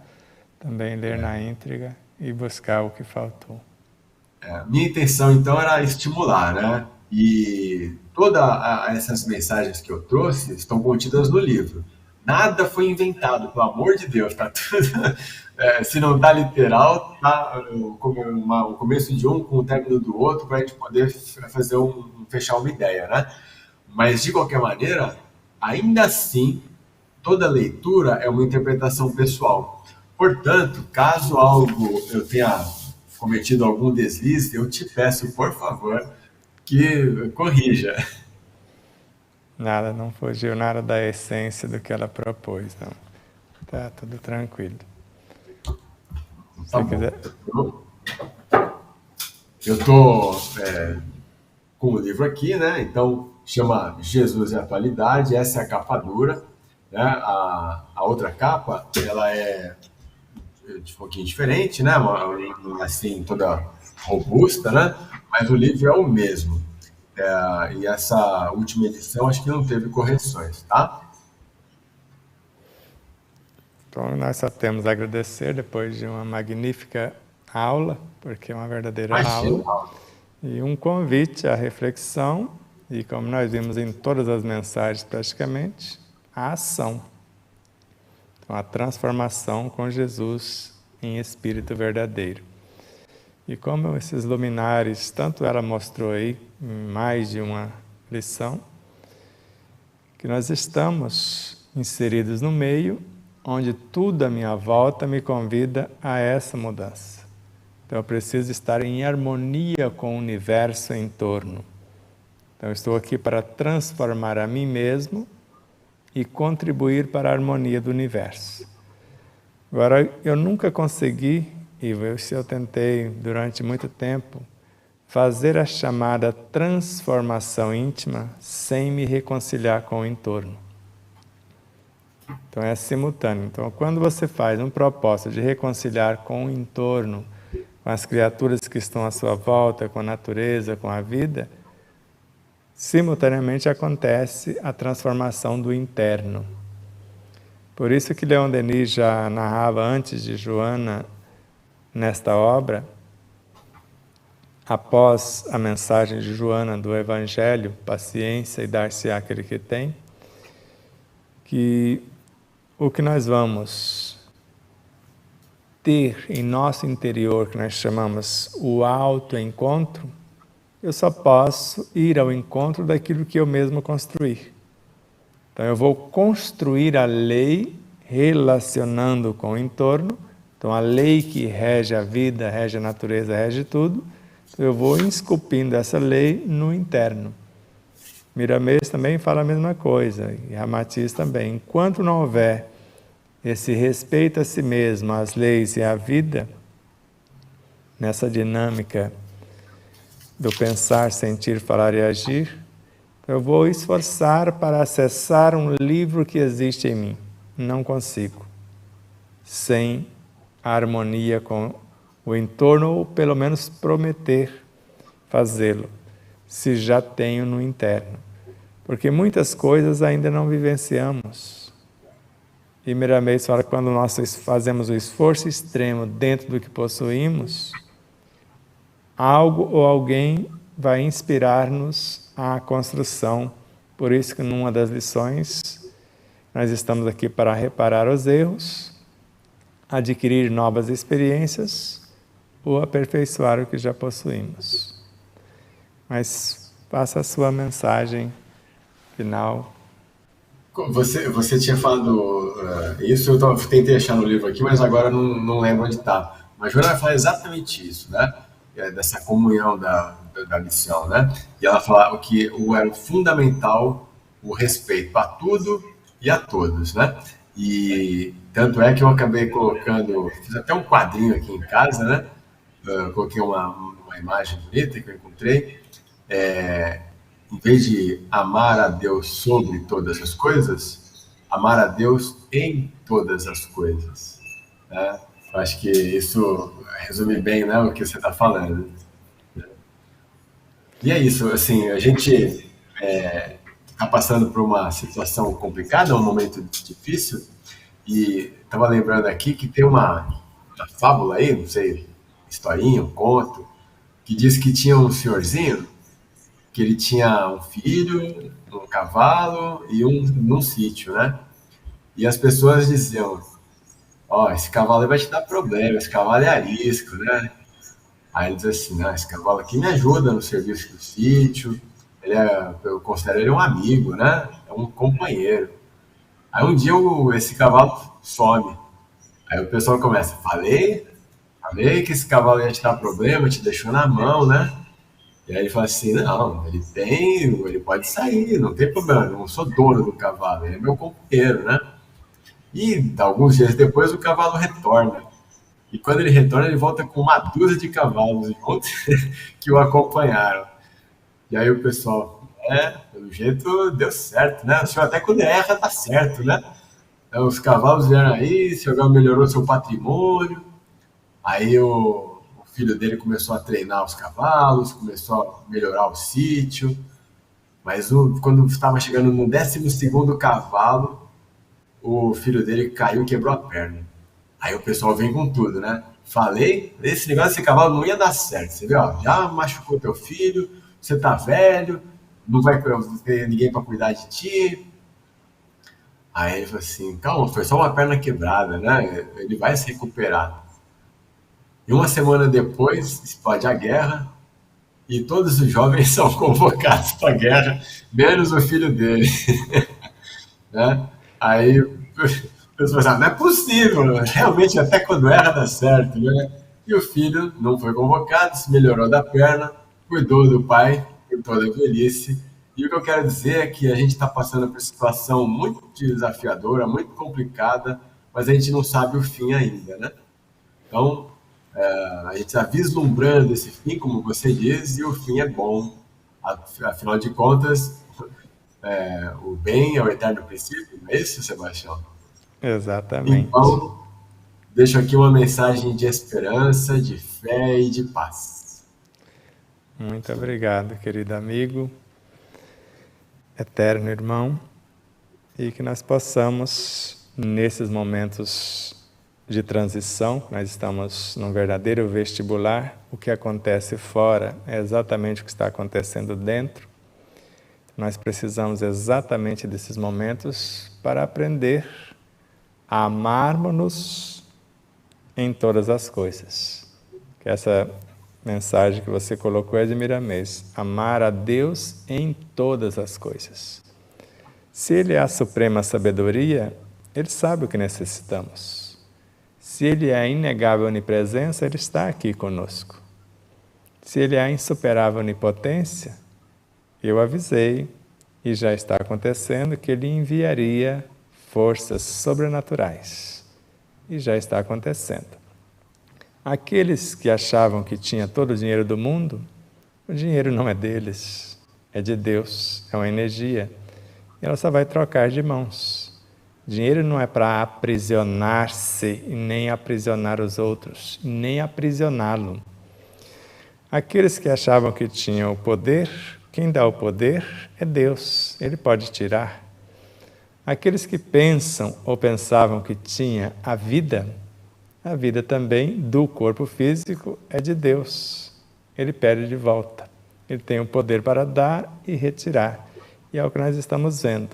também ler na íntegra e buscar o que faltou. Minha intenção, então, era estimular, né? E todas essas mensagens que eu trouxe estão contidas no livro. Nada foi inventado, pelo amor de Deus, tá tudo. Se não tá literal, tá o começo de um com o término do outro, para a gente poder fazer fechar uma ideia, né? Mas, de qualquer maneira, ainda assim, toda leitura é uma interpretação pessoal. Portanto, caso algo eu tenha cometido algum deslize, eu te peço, por favor, que corrija. Nada, não fugiu nada da essência do que ela propôs, não. Tá tudo tranquilo. Se Tá quiser. Eu tô com o livro aqui, né? Então, chama Jesus e a Atualidade. Essa é a capa dura, né? A outra capa, ela é de um pouquinho diferente, né? Assim, toda robusta, né? Mas o livro é o mesmo. E essa última edição acho que não teve correções, tá? Então, nós só temos a agradecer depois de uma magnífica aula, porque é uma verdadeira Imagina. aula, e um convite à reflexão, e como nós vimos em todas as mensagens praticamente, a ação. Então, a transformação com Jesus em espírito verdadeiro. E como esses luminares, tanto ela mostrou aí, em mais de uma lição, que nós estamos inseridos no meio, onde tudo à minha volta me convida a essa mudança. Então eu preciso estar em harmonia com o universo em torno. Então eu estou aqui para transformar a mim mesmo e contribuir para a harmonia do universo. Agora, eu nunca consegui, e eu tentei durante muito tempo, fazer a chamada transformação íntima sem me reconciliar com o entorno. Então é simultâneo. Então quando você faz um propósito de reconciliar com o entorno, com as criaturas que estão à sua volta, com a natureza, com a vida, simultaneamente acontece a transformação do interno. Por isso que Leon Denis já narrava antes de Joana, nesta obra, após a mensagem de Joana do Evangelho, paciência e dar-se-á aquele que tem, que o que nós vamos ter em nosso interior, que nós chamamos o autoencontro, eu só posso ir ao encontro daquilo que eu mesmo construir. Então eu vou construir a lei relacionando com o entorno. Então a lei que rege a vida, rege a natureza, rege tudo. Então, eu vou esculpindo essa lei no interno. Miramês também fala a mesma coisa, e Ramatiz também. Enquanto não houver esse respeito a si mesmo, às leis e à vida, nessa dinâmica do pensar, sentir, falar e agir, eu vou esforçar para acessar um livro que existe em mim. Não consigo. Sem a harmonia com o entorno, ou pelo menos prometer fazê-lo, se já tenho no interno. Porque muitas coisas ainda não vivenciamos. E Miramês fala que quando nós fazemos o esforço extremo dentro do que possuímos, algo ou alguém vai inspirar-nos à construção. Por isso que numa das lições, nós estamos aqui para reparar os erros, adquirir novas experiências ou aperfeiçoar o que já possuímos. Mas faça a sua mensagem final. Você tinha falado isso, eu tentei achar no livro aqui, mas agora não lembro onde está. Mas Joana fala exatamente isso, né? Dessa comunhão da lição, né? E ela falava que era o fundamental o respeito a tudo e a todos, né? E tanto é que eu acabei colocando, fiz até um quadrinho aqui em casa, né? Coloquei uma imagem bonita que eu encontrei. Em vez de amar a Deus sobre todas as coisas, amar a Deus em todas as coisas, né? Eu acho que isso resume bem, né, o que você está falando. E é isso, assim, a gente está passando por uma situação complicada, um momento difícil, e estava lembrando aqui que tem uma fábula aí, não sei, historinha, um conto, que diz que tinha um senhorzinho que ele tinha um filho, um cavalo e num sítio, né? E as pessoas diziam, ó, esse cavalo aí vai te dar problema, esse cavalo é arisco, né? Aí ele diz assim, não, esse cavalo aqui me ajuda no serviço do sítio, eu considero ele um amigo, né? É um companheiro. Aí um dia esse cavalo some. Aí o pessoal começa, falei que esse cavalo ia te dar problema, te deixou na mão, né? E aí ele fala assim, não, ele pode sair, não tem problema, eu não sou dono do cavalo, ele é meu companheiro, né? E alguns dias depois o cavalo retorna. E quando ele retorna, ele volta com uma dúzia de cavalos juntos que o acompanharam. E aí o pessoal, pelo jeito deu certo, né? O senhor até quando erra dá certo, né? Então, os cavalos vieram aí, o senhor melhorou seu patrimônio. Aí o filho dele começou a treinar os cavalos, começou a melhorar o sítio. Mas quando estava chegando no 12º cavalo, o filho dele caiu e quebrou a perna. Aí o pessoal vem com tudo, né? Falei, esse negócio desse cavalo não ia dar certo. Você viu, ó, já machucou teu filho, você tá velho, não vai ter ninguém para cuidar de ti. Aí ele falou assim, calma, foi só uma perna quebrada, né? Ele vai se recuperar. E uma semana depois, explode a guerra e todos os jovens são convocados para a guerra, menos o filho dele, né? Aí a pessoa fala, não é possível, realmente até quando erra dá certo, né? E o filho não foi convocado, se melhorou da perna, cuidou do pai por toda a velhice. E o que eu quero dizer é que a gente está passando por uma situação muito desafiadora, muito complicada, mas a gente não sabe o fim ainda, né? Então, a gente está vislumbrando esse fim, como você diz, e o fim é bom. Afinal de contas, o bem é o eterno princípio, não é isso, Sebastião? Exatamente. Então, deixo aqui uma mensagem de esperança, de fé e de paz. Muito obrigado, querido amigo, eterno irmão, e que nós possamos, nesses momentos de transição, nós estamos num verdadeiro vestibular, o que acontece fora é exatamente o que está acontecendo dentro. Nós precisamos exatamente desses momentos para aprender a amarmos-nos em todas as coisas. Que essa mensagem que você colocou é de Miramês. Amar a Deus em todas as coisas. Se Ele é a suprema sabedoria, Ele sabe o que necessitamos. Se Ele é a inegável onipresença, Ele está aqui conosco. Se Ele é a insuperável onipotência, eu avisei, e já está acontecendo, que Ele enviaria forças sobrenaturais. E já está acontecendo. Aqueles que achavam que tinha todo o dinheiro do mundo, o dinheiro não é deles, é de Deus, é uma energia. E ela só vai trocar de mãos. Dinheiro não é para aprisionar-se, nem aprisionar os outros, nem aprisioná-lo. Aqueles que achavam que tinham o poder, quem dá o poder é Deus, Ele pode tirar. Aqueles que pensam ou pensavam que tinha a vida também do corpo físico é de Deus. Ele pede de volta. Ele tem o poder para dar e retirar. E é o que nós estamos vendo.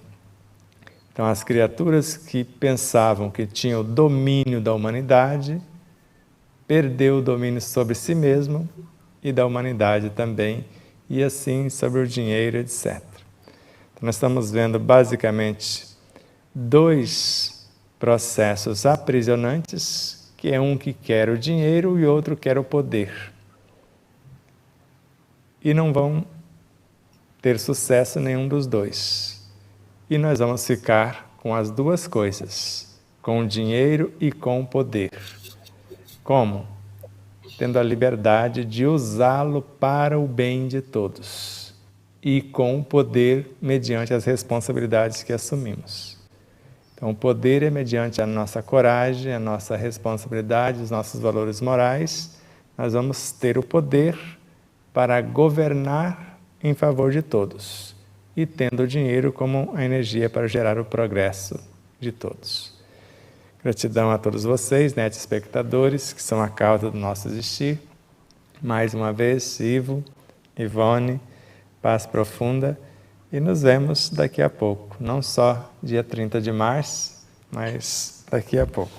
Então, as criaturas que pensavam que tinham o domínio da humanidade, perdeu o domínio sobre si mesmo e da humanidade também, e assim sobre o dinheiro, etc. Então, nós estamos vendo basicamente dois processos aprisionantes, que é um que quer o dinheiro e outro quer o poder. E não vão ter sucesso nenhum dos dois. E nós vamos ficar com as duas coisas, com o dinheiro e com o poder. Como? Tendo a liberdade de usá-lo para o bem de todos e com o poder mediante as responsabilidades que assumimos. Então, o poder é mediante a nossa coragem, a nossa responsabilidade, os nossos valores morais. Nós vamos ter o poder para governar em favor de todos e tendo o dinheiro como a energia para gerar o progresso de todos. Gratidão a todos vocês, espectadores, que são a causa do nosso existir. Mais uma vez, Ivo, Ivone, paz profunda, e nos vemos daqui a pouco, não só dia 30 de março, mas daqui a pouco.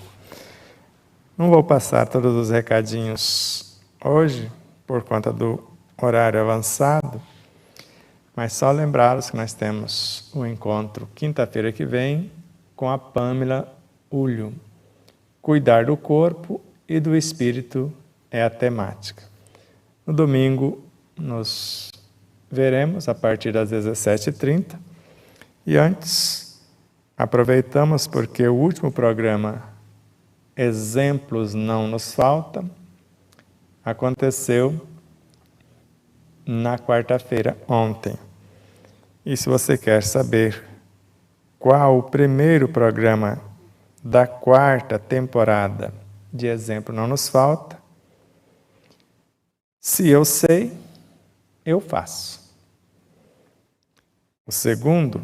Não vou passar todos os recadinhos hoje, por conta do horário avançado, mas só lembrá-los que nós temos um encontro quinta-feira que vem com a Pâmela Ulho. Cuidar do corpo e do espírito é a temática. No domingo, nos veremos a partir das 17h30. E antes, aproveitamos porque o último programa, Exemplos Não Nos Faltam, aconteceu na quarta-feira, ontem. E se você quer saber qual o primeiro programa da quarta temporada de Exemplo Não Nos Falta, se eu sei, eu faço. O segundo,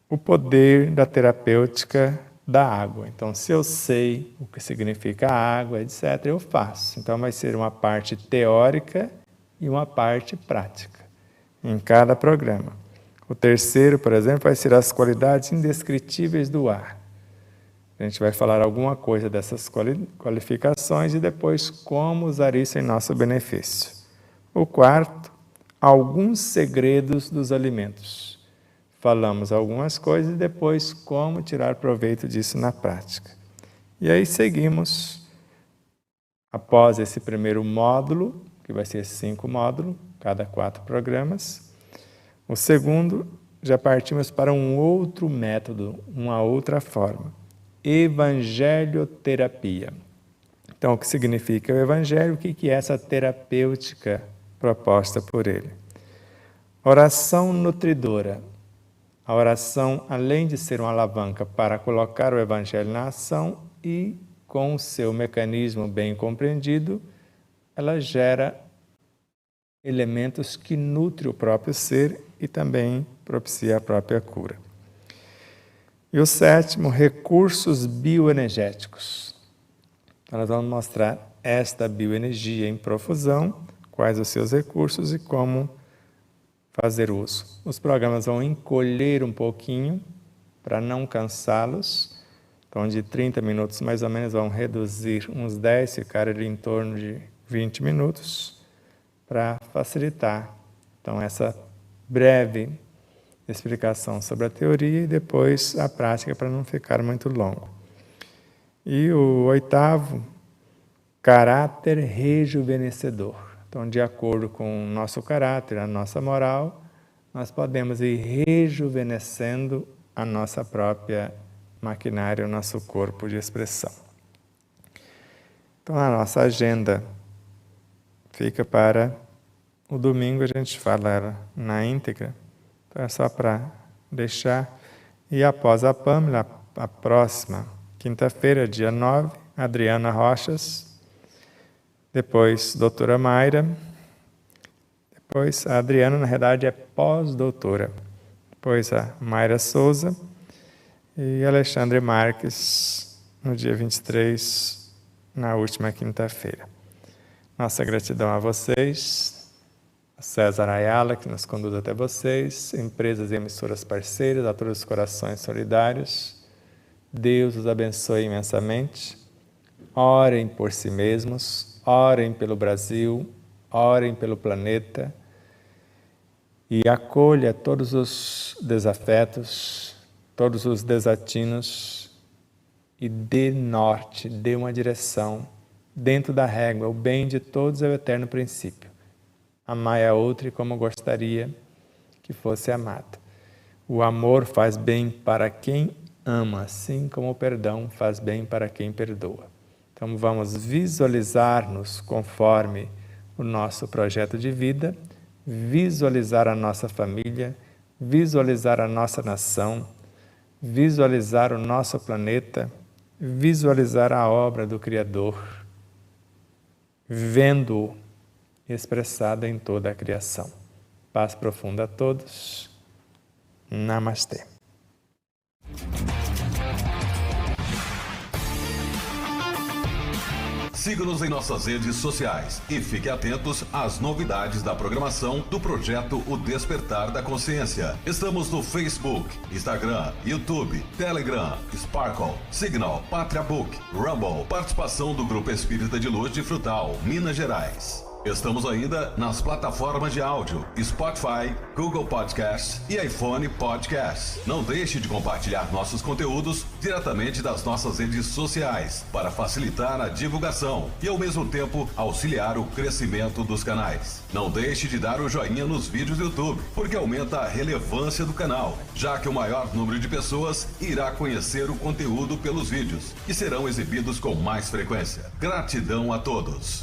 o poder da terapêutica da água. Então, se eu sei o que significa água, etc., eu faço. Então, vai ser uma parte teórica e uma parte prática em cada programa. O terceiro, por exemplo, vai ser as qualidades indescritíveis do ar. A gente vai falar alguma coisa dessas qualificações e depois como usar isso em nosso benefício. O quarto, alguns segredos dos alimentos. Falamos algumas coisas e depois como tirar proveito disso na prática. E aí seguimos, após esse primeiro módulo, que vai ser 5 módulos, cada 4 programas. O segundo, já partimos para um outro método, uma outra forma. Evangelioterapia. Então, o que significa o Evangelho? O que é essa terapêutica proposta por ele? Oração nutridora. A oração, além de ser uma alavanca para colocar o Evangelho na ação e, com o seu mecanismo bem compreendido, ela gera elementos que nutrem o próprio ser e também propicia a própria cura. E o sétimo, recursos bioenergéticos. Então, nós vamos mostrar esta bioenergia em profusão, quais os seus recursos e como fazer uso. Os programas vão encolher um pouquinho para não cansá-los. Então, de 30 minutos mais ou menos, vão reduzir uns 10, ficar ali em torno de 20 minutos para facilitar. Então, essa breve explicação sobre a teoria e depois a prática para não ficar muito longo. E o oitavo, caráter rejuvenescedor. Então, de acordo com o nosso caráter, a nossa moral, nós podemos ir rejuvenescendo a nossa própria maquinária, o nosso corpo de expressão. Então, a nossa agenda fica para o domingo, a gente fala ela na íntegra. Então, é só para deixar. E após a Pâmela, a próxima quinta-feira, dia 9, Adriana Rochas. Depois, doutora Mayra. Depois, a Adriana, na verdade, é pós-doutora. Depois, a Mayra Souza. E Alexandre Marques, no dia 23, na última quinta-feira. Nossa gratidão a vocês. César Ayala, que nos conduz até vocês, empresas e emissoras parceiras, a todos os corações solidários. Deus os abençoe imensamente. Orem por si mesmos, orem pelo Brasil, orem pelo planeta e acolha todos os desafetos, todos os desatinos e dê norte, dê uma direção dentro da régua. O bem de todos é o eterno princípio. Amai a outra como gostaria que fosse amado. O amor faz bem para quem ama, assim como o perdão faz bem para quem perdoa. Então vamos visualizar-nos conforme o nosso projeto de vida, visualizar a nossa família, visualizar a nossa nação, visualizar o nosso planeta, visualizar a obra do Criador, vendo-o expressada em toda a criação. Paz profunda a todos. Namastê. Siga-nos em nossas redes sociais e fique atentos às novidades da programação do projeto O Despertar da Consciência. Estamos no Facebook, Instagram, YouTube, Telegram, Sparkle, Signal, Pátria Book, Rumble, participação do Grupo Espírita de Luz de Frutal, Minas Gerais. Estamos ainda nas plataformas de áudio Spotify, Google Podcasts e iPhone Podcasts. Não deixe de compartilhar nossos conteúdos diretamente das nossas redes sociais para facilitar a divulgação e ao mesmo tempo auxiliar o crescimento dos canais. Não deixe de dar o joinha nos vídeos do YouTube, porque aumenta a relevância do canal, já que o maior número de pessoas irá conhecer o conteúdo pelos vídeos, que serão exibidos com mais frequência. Gratidão a todos.